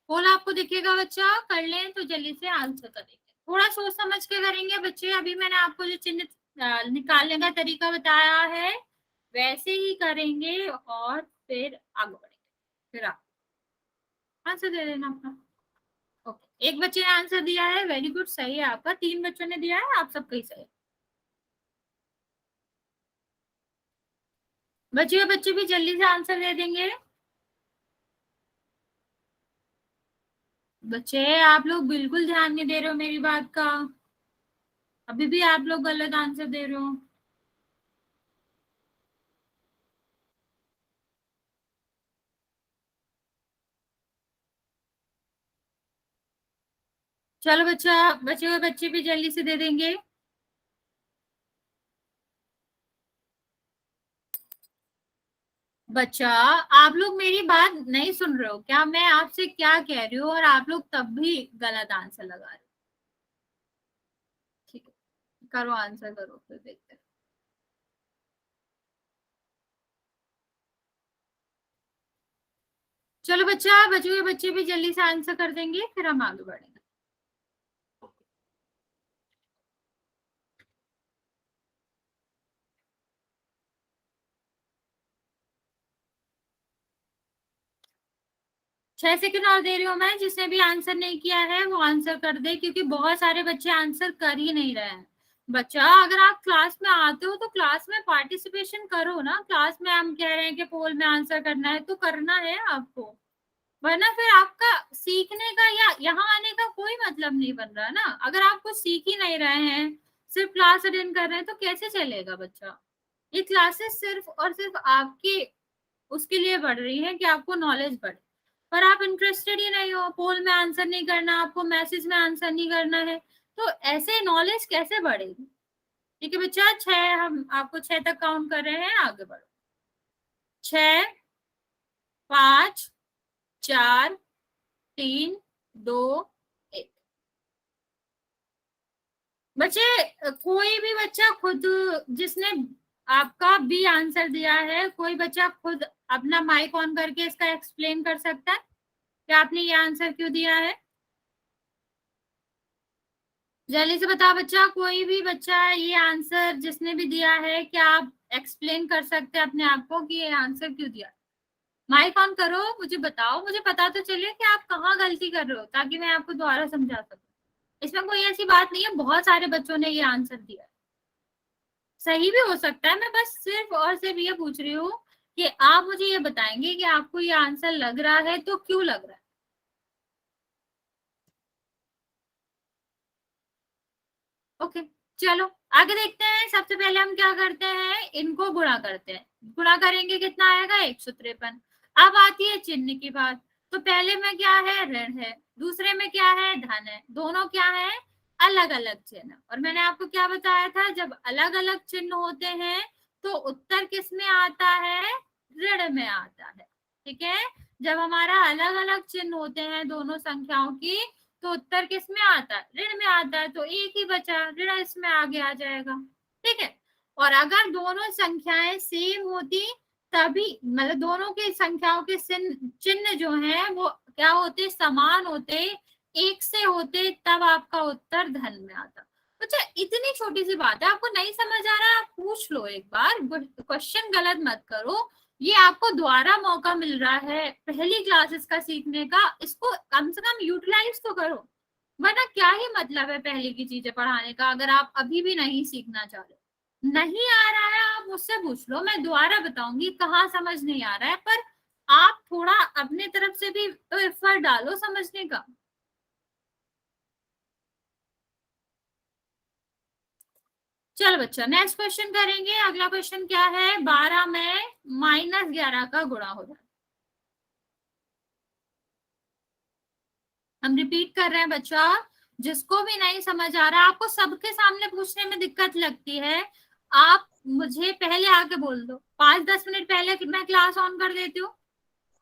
[SPEAKER 1] बोल आपको दिखेगा बच्चा, कर लें तो जल्दी से आंसर करेंगे, थोड़ा सोच समझ के करेंगे बच्चे। अभी मैंने आपको जो चिन्ह निकालने का तरीका बताया है वैसे ही करेंगे और फिर आगे बढ़ेंगे, फिर आप आंसर दे देना अपना। ओके, एक बच्चे ने आंसर दिया है, वेरी गुड, सही है आपका। 3 बच्चों ने दिया है, आप सबका ही सही है। बच्चे भी जल्दी से आंसर दे देंगे। बच्चे आप लोग बिल्कुल ध्यान नहीं दे रहे हो मेरी बात का, अभी भी आप लोग गलत आंसर दे रहे हो। चलो बच्चा, बचे हुए बच्चे भी जल्दी से दे देंगे। बच्चा, आप लोग मेरी बात नहीं सुन रहे हो क्या, मैं आपसे क्या कह रही हूँ, और आप लोग तब भी गलत आंसर लगा रहे हो। ठीक है, करो आंसर करो, फिर देखते हैं। चलो बच्चा, बचे हुए बच्चे भी जल्दी से आंसर कर देंगे, फिर हम आगे बढ़ेंगे। छह सेकंड और दे रही हूँ मैं, जिसने भी आंसर नहीं किया है वो आंसर कर दे, क्योंकि बहुत सारे बच्चे आंसर कर ही नहीं रहे हैं। बच्चा, अगर आप क्लास में आते हो तो क्लास में पार्टिसिपेशन करो ना, क्लास में हम कह रहे हैं कि पोल में आंसर करना है तो करना है आपको, वरना फिर आपका सीखने का या यहाँ आने का कोई मतलब नहीं बन रहा ना। अगर आप कुछ सीख ही नहीं रहे हैं, सिर्फ क्लास अटेंड कर रहे हैं, तो कैसे चलेगा बच्चा। ये क्लासेस सिर्फ और सिर्फ आपकी उसके लिए बढ़ रही है कि आपको नॉलेज बढ़े, पर आप इंटरेस्टेड ही नहीं हो, पोल में आंसर नहीं करना, आपको मैसेज में आंसर नहीं करना है, तो ऐसे नॉलेज कैसे बढ़ेगी। ठीक है बच्चा, 6, हम आपको 6 तक काउंट कर रहे हैं, आगे बढ़ो। 6, 5, 4, 3, 2, 1। बच्चे, कोई भी बच्चा खुद, जिसने आपका बी आंसर दिया है, कोई बच्चा खुद अपना माइक ऑन करके इसका एक्सप्लेन कर सकता है कि आपने ये आंसर क्यों दिया है। जल्दी से बता बच्चा, कोई भी बच्चा ये आंसर जिसने भी दिया है, क्या आप एक्सप्लेन कर सकते हैं अपने आप को कि ये आंसर क्यों दिया। माइक ऑन करो, मुझे बताओ, मुझे पता तो चले कि आप कहाँ गलती कर रहे हो, ताकि मैं आपको दोबारा समझा सकूं। इसमें कोई ऐसी बात नहीं है, बहुत सारे बच्चों ने ये आंसर दिया, सही भी हो सकता है। मैं बस सिर्फ और सिर्फ ये पूछ रही हूँ कि आप मुझे ये बताएंगे कि आपको ये आंसर लग रहा है तो क्यों लग रहा है। ओके, चलो आगे देखते हैं। सबसे पहले हम क्या करते हैं, इनको गुणा करते हैं। गुणा करेंगे कितना आएगा, 153। अब आती है चिन्ह की बात, तो पहले में क्या है, ऋण है, दूसरे में क्या है, धन है, दोनों क्या है, अलग अलग चिन्ह। और मैंने आपको क्या बताया था, जब अलग अलग चिन्ह होते हैं तो उत्तर किस में आता है? ऋण में आता है। ठीक है, जब हमारा अलग अलग चिन्ह होते हैं दोनों संख्याओं की तो उत्तर किस में आता है? ऋण में आता है। तो एक ही बचा, ऋण इसमें आगे आ जाएगा। ठीक है, और अगर दोनों संख्याएं सेम होती तभी, मतलब दोनों की संख्याओं के चिन्ह जो है वो क्या होते? समान होते, एक से होते, तब आपका उत्तर धन में आता। अच्छा, इतनी छोटी सी बात है, आपको नहीं समझ आ रहा, आप पूछ लो एक बार, क्वेश्चन गलत मत करो। ये आपको दोबारा मौका मिल रहा है पहली क्लासेस का सीखने का, इसको कम से कम यूटिलाइज तो करो, वरना क्या ही मतलब है पहले की चीजें पढ़ाने का अगर आप अभी भी नहीं सीखना चाह रहे। नहीं आ रहा है आप मुझसे पूछ लो, मैं दोबारा बताऊंगी कहाँ समझ नहीं आ रहा है, पर आप थोड़ा अपने तरफ से भी तो एफर्ट डालो समझने का। चलो बच्चा, नेक्स्ट क्वेश्चन करेंगे। अगला क्वेश्चन क्या है? 12 में -11 का गुणा हो जाए। हम रिपीट कर रहे हैं बच्चा, जिसको भी नहीं समझ आ रहा, आपको सबके सामने पूछने में दिक्कत लगती है, आप मुझे पहले आके बोल दो, 5-10 मिनट पहले मैं क्लास ऑन कर देती हूँ,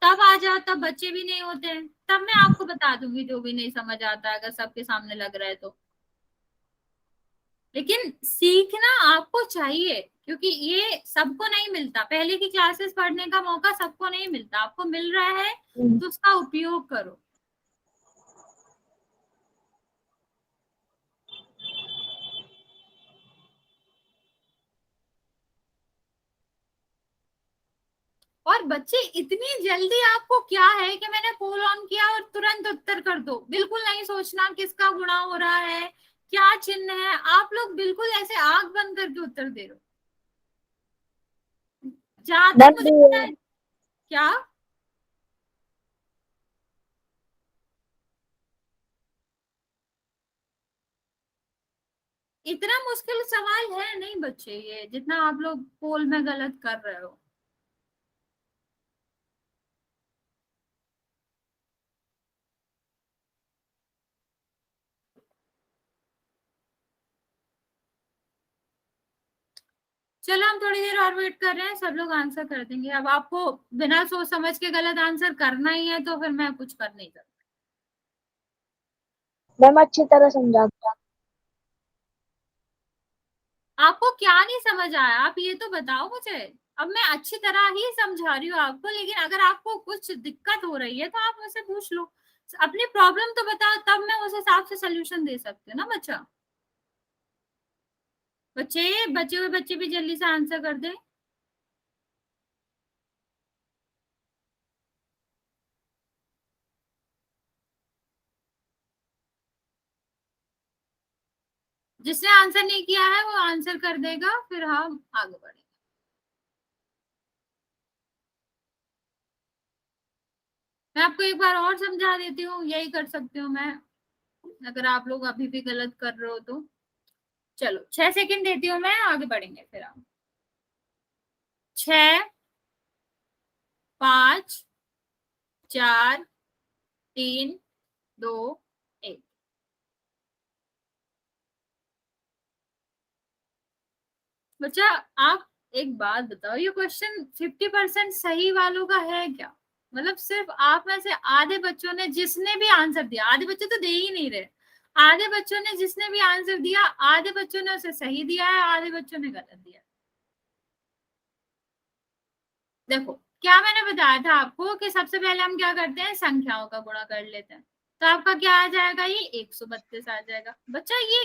[SPEAKER 1] तब आ जाओ, तब बच्चे भी नहीं होते हैं, तब मैं आपको बता दूंगी जो भी नहीं समझ आता है, अगर सबके सामने लग रहा है तो। लेकिन सीखना आपको चाहिए, क्योंकि ये सबको नहीं मिलता, पहले की क्लासेस पढ़ने का मौका सबको नहीं मिलता, आपको मिल रहा है तो उसका उपयोग करो। और बच्चे इतनी जल्दी आपको क्या है कि मैंने पोल ऑन किया और तुरंत उत्तर कर दो, बिल्कुल नहीं सोचना किसका गुणा हो रहा है, क्या चिन्ह है, आप लोग बिल्कुल ऐसे आंख बंद करके उत्तर दे रहे हो। जहां तक मुझे पता है, क्या इतना मुश्किल सवाल है नहीं बच्चे ये, जितना आप लोग पोल में गलत कर रहे हो। चलो हम थोड़ी देर और वेट कर रहे हैं, सब लोग आंसर कर देंगे। अब आपको बिना सोच समझ के गलत आंसर करना ही है तो फिर मैं कुछ कर नहीं सकती।
[SPEAKER 2] मैम अच्छी तरह समझा दिया।
[SPEAKER 1] आपको क्या नहीं समझ आया, आप ये तो बताओ मुझे। अब मैं अच्छी तरह ही समझा रही हूँ आपको, लेकिन अगर आपको कुछ दिक्कत हो रही है तो आप मुझसे पूछ लो, अपनी प्रॉब्लम तो बताओ, तब मैं उस हिसाब से सोल्यूशन दे सकती हूँ ना बच्चा। बचे हुए बच्चे भी जल्दी से आंसर कर दे। जिसने आंसर नहीं किया है वो आंसर कर देगा, फिर हम आगे बढ़ेंगे। मैं आपको एक बार और समझा देती हूँ, यही कर सकती हूँ मैं, अगर आप लोग अभी भी गलत कर रहे हो तो। चलो 6 सेकंड देती हूँ मैं, आगे बढ़ेंगे फिर हम। 6, 5, 4, 3, 2, 1। बच्चा आप एक बात बताओ, ये क्वेश्चन 50% सही वालों का है क्या? मतलब सिर्फ आप में से आधे बच्चों ने, जिसने भी आंसर दिया, आधे बच्चे तो दे ही नहीं रहे, आधे बच्चों ने जिसने भी आंसर दिया, आधे बच्चों ने उसे सही दिया है, आधे बच्चों ने गलत दिया। देखो क्या मैंने बताया था आपको कि सबसे पहले हम क्या करते हैं, संख्याओं का गुणा कर लेते हैं, तो आपका क्या आ जाएगा? ये 132 आ जाएगा। बच्चा ये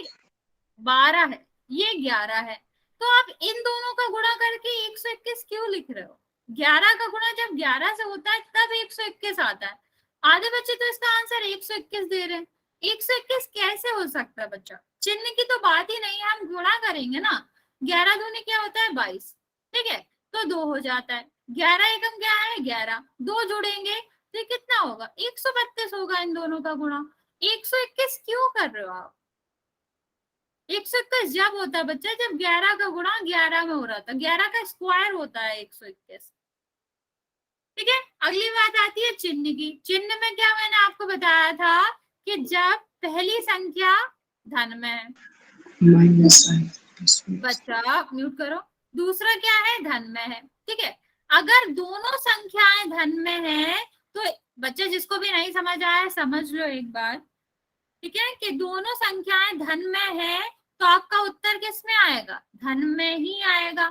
[SPEAKER 1] 12 है, ये 11 है, तो आप इन दोनों का गुणा करके 121 क्यों लिख रहे हो? 11 का गुणा जब 11 से होता है तब 121 आता है। आधे बच्चे तो इसका आंसर 121 दे रहे हैं। 121 कैसे हो सकता है बच्चा? चिन्ह की तो बात ही नहीं है, हम गुणा करेंगे ना, 11 दूनी क्या होता है 22, ठीक है, तो 2 हो जाता है, 11 एकम क्या है 11, 2 जुड़ेंगे तो कितना होगा? 132 होगा इन दोनों का गुणा। 121 क्यों कर रहे हो आप? 121 जब होता है बच्चा, जब 11 का गुणा 11 में हो रहा था, 11 का स्क्वायर होता है 121। ठीक है, अगली बात आती है चिन्ह की। चिन्ह में क्या मैंने आपको बताया था कि जब पहली संख्या धन में है। बच्चा म्यूट करो। दूसरा क्या है, धन में है। ठीक है, अगर दोनों संख्याएं धन में है तो बच्चे जिसको भी नहीं समझ आया समझ लो एक बार। ठीक है, कि दोनों संख्याएं धन में है तो आपका उत्तर किस में आएगा, धन में ही आएगा।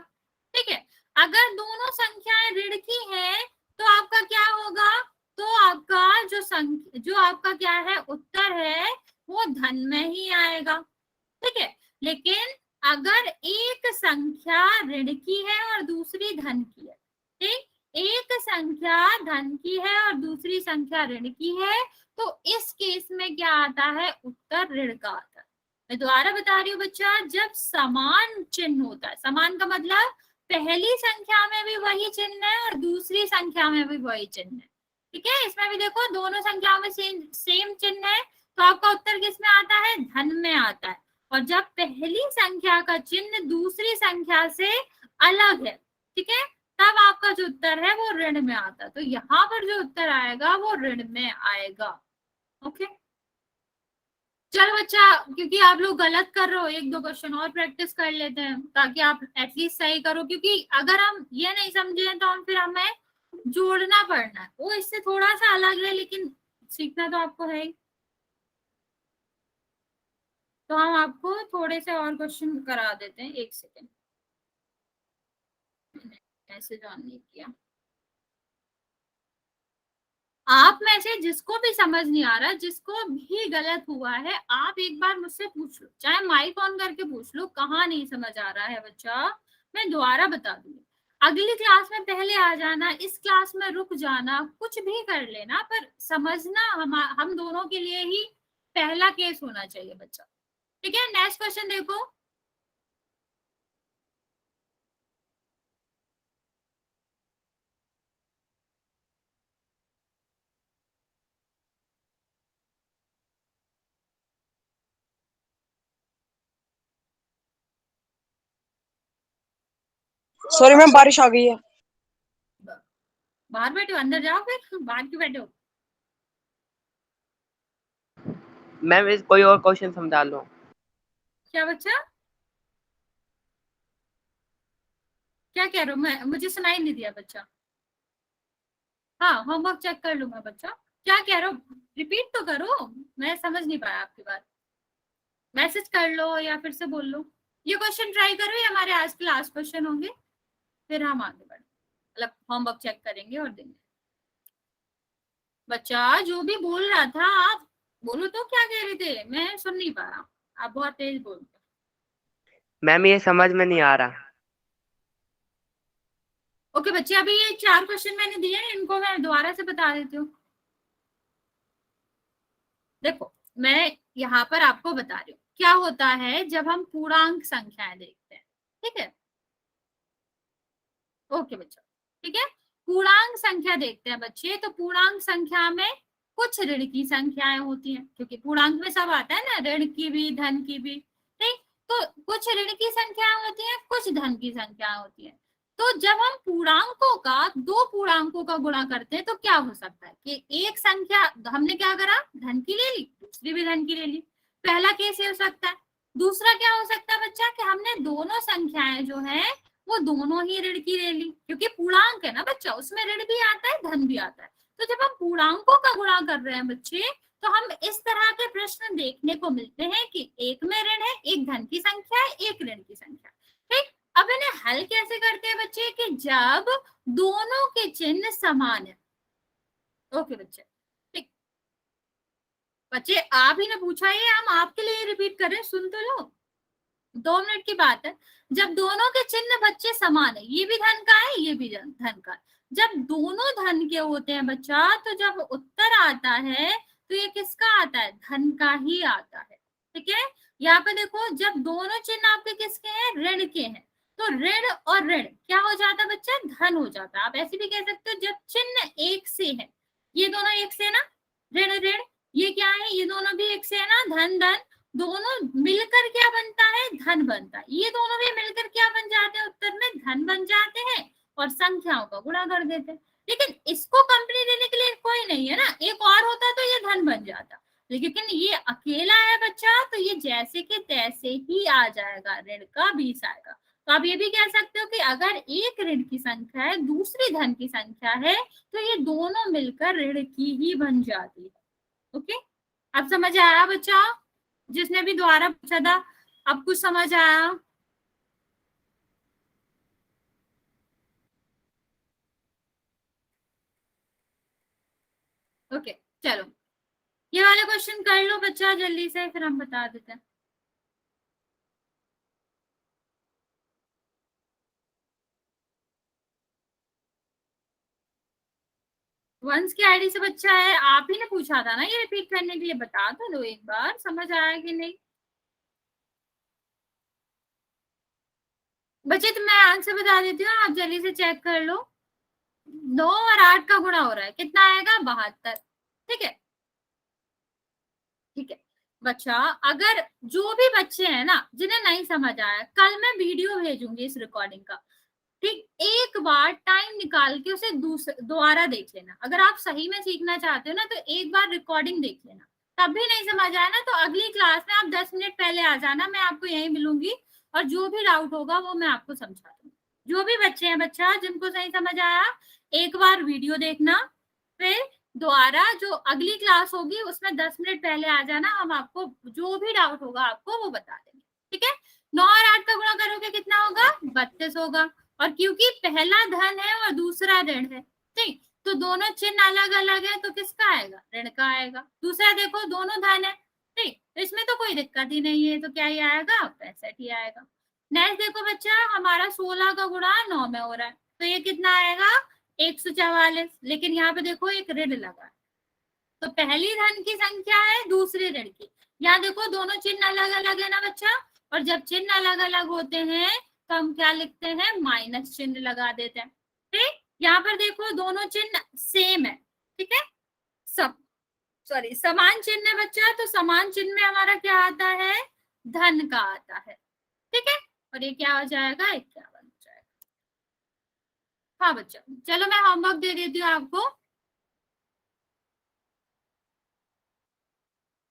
[SPEAKER 1] ठीक है, अगर दोनों संख्याएं ऋण की है तो आपका क्या होगा, तो आपका जो आपका क्या है उत्तर है वो धन में ही आएगा। ठीक है, लेकिन अगर एक संख्या ऋण की है और दूसरी धन की है, ठीक, एक संख्या धन की है और दूसरी संख्या ऋण की है, तो इस केस में क्या आता है, उत्तर ऋण का आता है। मैं दोबारा बता रही हूँ बच्चा, जब समान चिन्ह होता है, समान का मतलब पहली संख्या में भी वही चिन्ह है और दूसरी संख्या में भी वही चिन्ह है। ठीक है, इसमें भी देखो दोनों संख्याओं में सेम चिन्ह है, तो आपका उत्तर किस में आता है, धन में आता है। और जब पहली संख्या का चिन्ह दूसरी संख्या से अलग है, ठीक है, तब आपका जो उत्तर है वो ऋण में आता है। तो यहाँ पर जो उत्तर आएगा वो ऋण में आएगा। ओके, चलो बच्चा, क्योंकि आप लोग गलत कर रहे हो, एक दो क्वेश्चन और प्रैक्टिस कर लेते हैं ताकि आप एटलीस्ट सही करो, क्योंकि अगर हम ये नहीं समझे तो हम फिर हमें जोड़ना पड़ना है, वो इससे थोड़ा सा अलग है लेकिन सीखना तो आपको है ही। तो हम आपको थोड़े से और क्वेश्चन करा देते हैं, एक सेकेंड, ऐसे ज्वाइन नहीं किया। आप में से जिसको भी समझ नहीं आ रहा, जिसको भी गलत हुआ है, आप एक बार मुझसे पूछ लो, चाहे माइक ऑन करके पूछ लो, कहाँ नहीं समझ आ रहा है बच्चा, मैं दोबारा बता दूंगी। अगली क्लास में पहले आ जाना, इस क्लास में रुक जाना, कुछ भी कर लेना, पर समझना हम दोनों के लिए ही पहला केस होना चाहिए बच्चा। ठीक है, नेक्स्ट क्वेश्चन देखो।
[SPEAKER 3] सॉरी मैम, बारिश आ गई है।
[SPEAKER 1] बाहर बैठे हो, अंदर जाओ, फिर बाहर क्यों बैठे हो।
[SPEAKER 4] मैम इस कोई और क्वेश्चन समझा लो।
[SPEAKER 1] क्या बच्चा, क्या कह रहे हो, मैं मुझे सुनाई नहीं दिया बच्चा। हाँ, होमवर्क चेक कर लूंगा बच्चा। क्या कह रहे हो, रिपीट तो करो, मैं समझ नहीं पाया आपकी बात। मैसेज कर लो या फिर से बोल लो। ये क्वेश्चन ट्राई करो, ये हमारे आज के लास्ट क्वेश्चन होंगे, फिर हम आगे बढ़े, मतलब होमवर्क चेक करेंगे और देंगे। बच्चा जो भी बोल रहा था आप बोलो, तो क्या कह रहे थे, मैं सुन नहीं पाया, आप बहुत तेज बोलते।
[SPEAKER 4] मैम ये समझ में नहीं आ रहा।
[SPEAKER 1] ओके बच्चे, अभी ये 4 क्वेश्चन मैंने दिए हैं, इनको मैं दोबारा से बता देती हूँ। देखो, मैं यहाँ पर आपको बता रही हूँ क्या होता है जब हम पूर्णांक संख्याएं देखते हैं। ठीक है, ओके बच्चों, ठीक है, पूर्णांक संख्या देखते हैं बच्चे, तो पूर्णांक संख्या में कुछ ऋण की संख्याएं होती हैं, क्योंकि पूर्णांक में सब आता है ना, ऋण की भी धन की भी। ठीक, तो कुछ ऋण की संख्याएं होती हैं, कुछ धन की संख्याएं होती हैं। तो जब हम पूर्णांकों का, दो पूर्णांकों का गुणा करते हैं, तो क्या हो सकता है कि एक संख्या हमने क्या करा, धन की ले ली, दूसरी भी धन की ले ली, पहला केस ये हो सकता है। दूसरा क्या हो सकता है बच्चा, कि हमने दोनों संख्याएं जो है वो दोनों ही ऋण की ले ली, क्योंकि पूर्णांक है ना बच्चा, उसमें ऋण भी आता है धन भी आता है। तो जब हम पूर्णांकों का गुणा कर रहे हैं बच्चे, तो हम इस तरह के प्रश्न देखने को मिलते हैं कि एक में ऋण है, एक धन की संख्या है, एक ऋण की संख्या। ठीक, अब इन्हें हल कैसे करते हैं बच्चे, कि जब दोनों के चिन्ह समान है। ओके बच्चे, ठीक, बच्चे आप ही ने पूछा, ये हम आपके लिए रिपीट कर रहे हैं, सुन तो लो, 2 मिनट की बात है। जब दोनों के चिन्ह बच्चे समान है, ये भी धन का है, ये भी धन का है, जब दोनों धन के होते हैं बच्चा, तो जब उत्तर आता है तो ये किसका आता है, धन का ही आता है। ठीक है, यहाँ पे देखो, जब दोनों चिन्ह आपके किसके हैं, ऋण के हैं, तो ऋण और ऋण क्या हो जाता है बच्चा, धन हो जाता है। आप ऐसे भी कह सकते हो, जब चिन्ह एक से है, ये दोनों एक से है ना, ऋण ऋण, ये क्या है, ये दोनों भी एक से है ना, धन धन, दोनों मिलकर क्या बनता है, धन बनता है। ये दोनों भी मिलकर क्या बन जाते हैं, उत्तर में धन बन जाते हैं और संख्याओं का गुणा कर देते हैं। लेकिन इसको कंपनी देने के लिए कोई नहीं है ना, एक और होता तो ये धन बन जाता, लेकिन ये अकेला है बच्चा, तो ये जैसे के तैसे ही आ जाएगा, ऋण का 20 आएगा। तो आप ये भी कह सकते हो कि अगर एक ऋण की संख्या है, दूसरी धन की संख्या है, तो ये दोनों मिलकर ऋण की ही बन जाती है। ओके, अब समझ आया बच्चा? जिसने भी दोबारा पूछा था, अब कुछ समझ आया? ओके, चलो ये वाले क्वेश्चन कर लो बच्चा जल्दी से, फिर हम बता देते हैं। वंश की आईडी से बच्चा है, आप ही ने पूछा था ना ये रिपीट करने के लिए, बता तो लो एक बार, समझ आया कि नहीं बच्चे? तो मैं आंसर बता देती हूँ, आप जल्दी से चेक कर लो। 9 और 8 का गुणा हो रहा है, कितना आएगा? 72। ठीक है, ठीक है बच्चा। अगर जो भी बच्चे हैं ना जिन्हें नहीं समझ आया, कल मैं वीडियो भेजूंगी इस रिकॉर्डिंग का, ठीक, एक बार टाइम निकाल के उसे दोबारा देख लेना। अगर आप सही में सीखना चाहते हो ना, तो एक बार रिकॉर्डिंग देख लेना। तब भी नहीं समझ आया ना, तो अगली क्लास में आप 10 मिनट पहले आ जाना, मैं आपको यहीं मिलूंगी, और जो भी डाउट होगा वो मैं आपको समझा दूंगी। जो भी बच्चे हैं बच्चा जिनको सही समझ आया, एक बार वीडियो देखना, फिर दोबारा जो अगली क्लास होगी उसमें 10 मिनट पहले आ जाना, हम आपको जो भी डाउट होगा आपको वो बता देंगे। ठीक है, 9 और 8 का गुणा करोगे कितना होगा? 32 होगा। और क्योंकि पहला धन है और दूसरा ऋण है, ठीक, तो दोनों चिन्ह अलग अलग है, तो किसका आएगा? ऋण का आएगा। दूसरा देखो दोनों धन है, ठीक, तो इसमें तो कोई दिक्कत ही नहीं है, तो क्या ही आएगा? 65 ही आएगा। नेक्स्ट देखो बच्चा, हमारा 16 का गुणा 9 में हो रहा है, तो ये कितना आएगा? 144। लेकिन यहाँ पे देखो एक ऋण लगा है, तो पहली धन की संख्या है, दूसरी ऋण की। यहाँ देखो दोनों चिन्ह अलग अलग है ना बच्चा, और जब चिन्ह अलग अलग होते हैं तो हम क्या लिखते हैं? माइनस चिन्ह लगा देते हैं। ठीक, यहाँ पर देखो दोनों चिन्ह सेम है, ठीक है, सब सॉरी समान चिन्ह है बच्चा, तो समान चिन्ह में हमारा क्या आता है? धन का आता है। ठीक है, और ये क्या हो जाएगा? 51 हो जाएगा। हाँ बच्चा, चलो मैं होमवर्क दे देती हूँ आपको,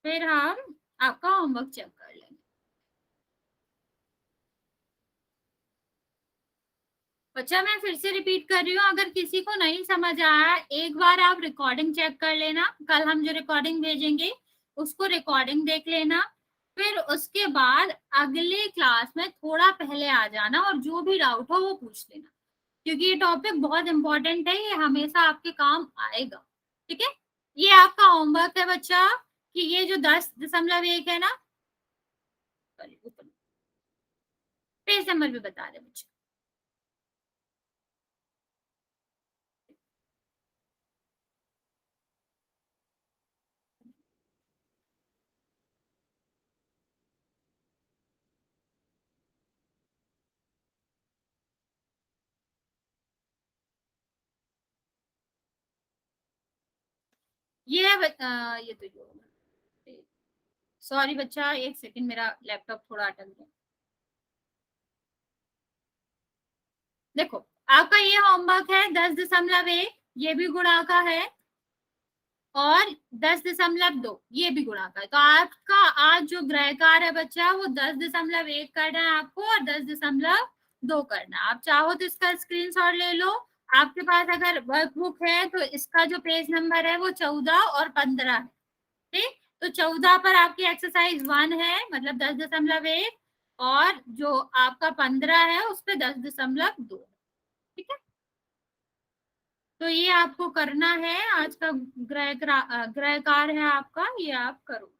[SPEAKER 1] फिर हम आपका होमवर्क चेक कर लेंगे। बच्चा मैं फिर से रिपीट कर रही हूँ, अगर किसी को नहीं समझ आया, एक बार आप रिकॉर्डिंग चेक कर लेना, कल हम जो रिकॉर्डिंग भेजेंगे उसको रिकॉर्डिंग देख लेना, फिर उसके बाद अगले क्लास में थोड़ा पहले आ जाना, और जो भी डाउट हो वो पूछ लेना, क्योंकि ये टॉपिक बहुत इंपॉर्टेंट है, ये हमेशा आपके काम आएगा। ठीक है, ये आपका होमवर्क है बच्चा, कि ये जो 10.1 है ना, पेज नंबर भी बता रहे बच्चा। ये ये तो सॉरी बच्चा, एक सेकंड, मेरा लैपटॉप थोड़ा अटक गया। देखो आपका ये होमवर्क है 10.1, ये भी गुणा का है, और 10.2 ये भी गुणा का है। तो आपका आज जो गृहकार है बच्चा, वो 10.1 करना है आपको, और 10.2 करना है। आप चाहो तो इसका स्क्रीनशॉट ले लो, आपके पास अगर वर्कबुक है तो इसका जो पेज नंबर है वो 14 और 15 है। ठीक, तो 14 पर आपकी एक्सरसाइज 1 है, मतलब 10.1, और जो आपका 15 है उस पर 10.2। ठीक है, तो ये आपको करना है, आज का गृह कार्य है आपका, ये आप करो।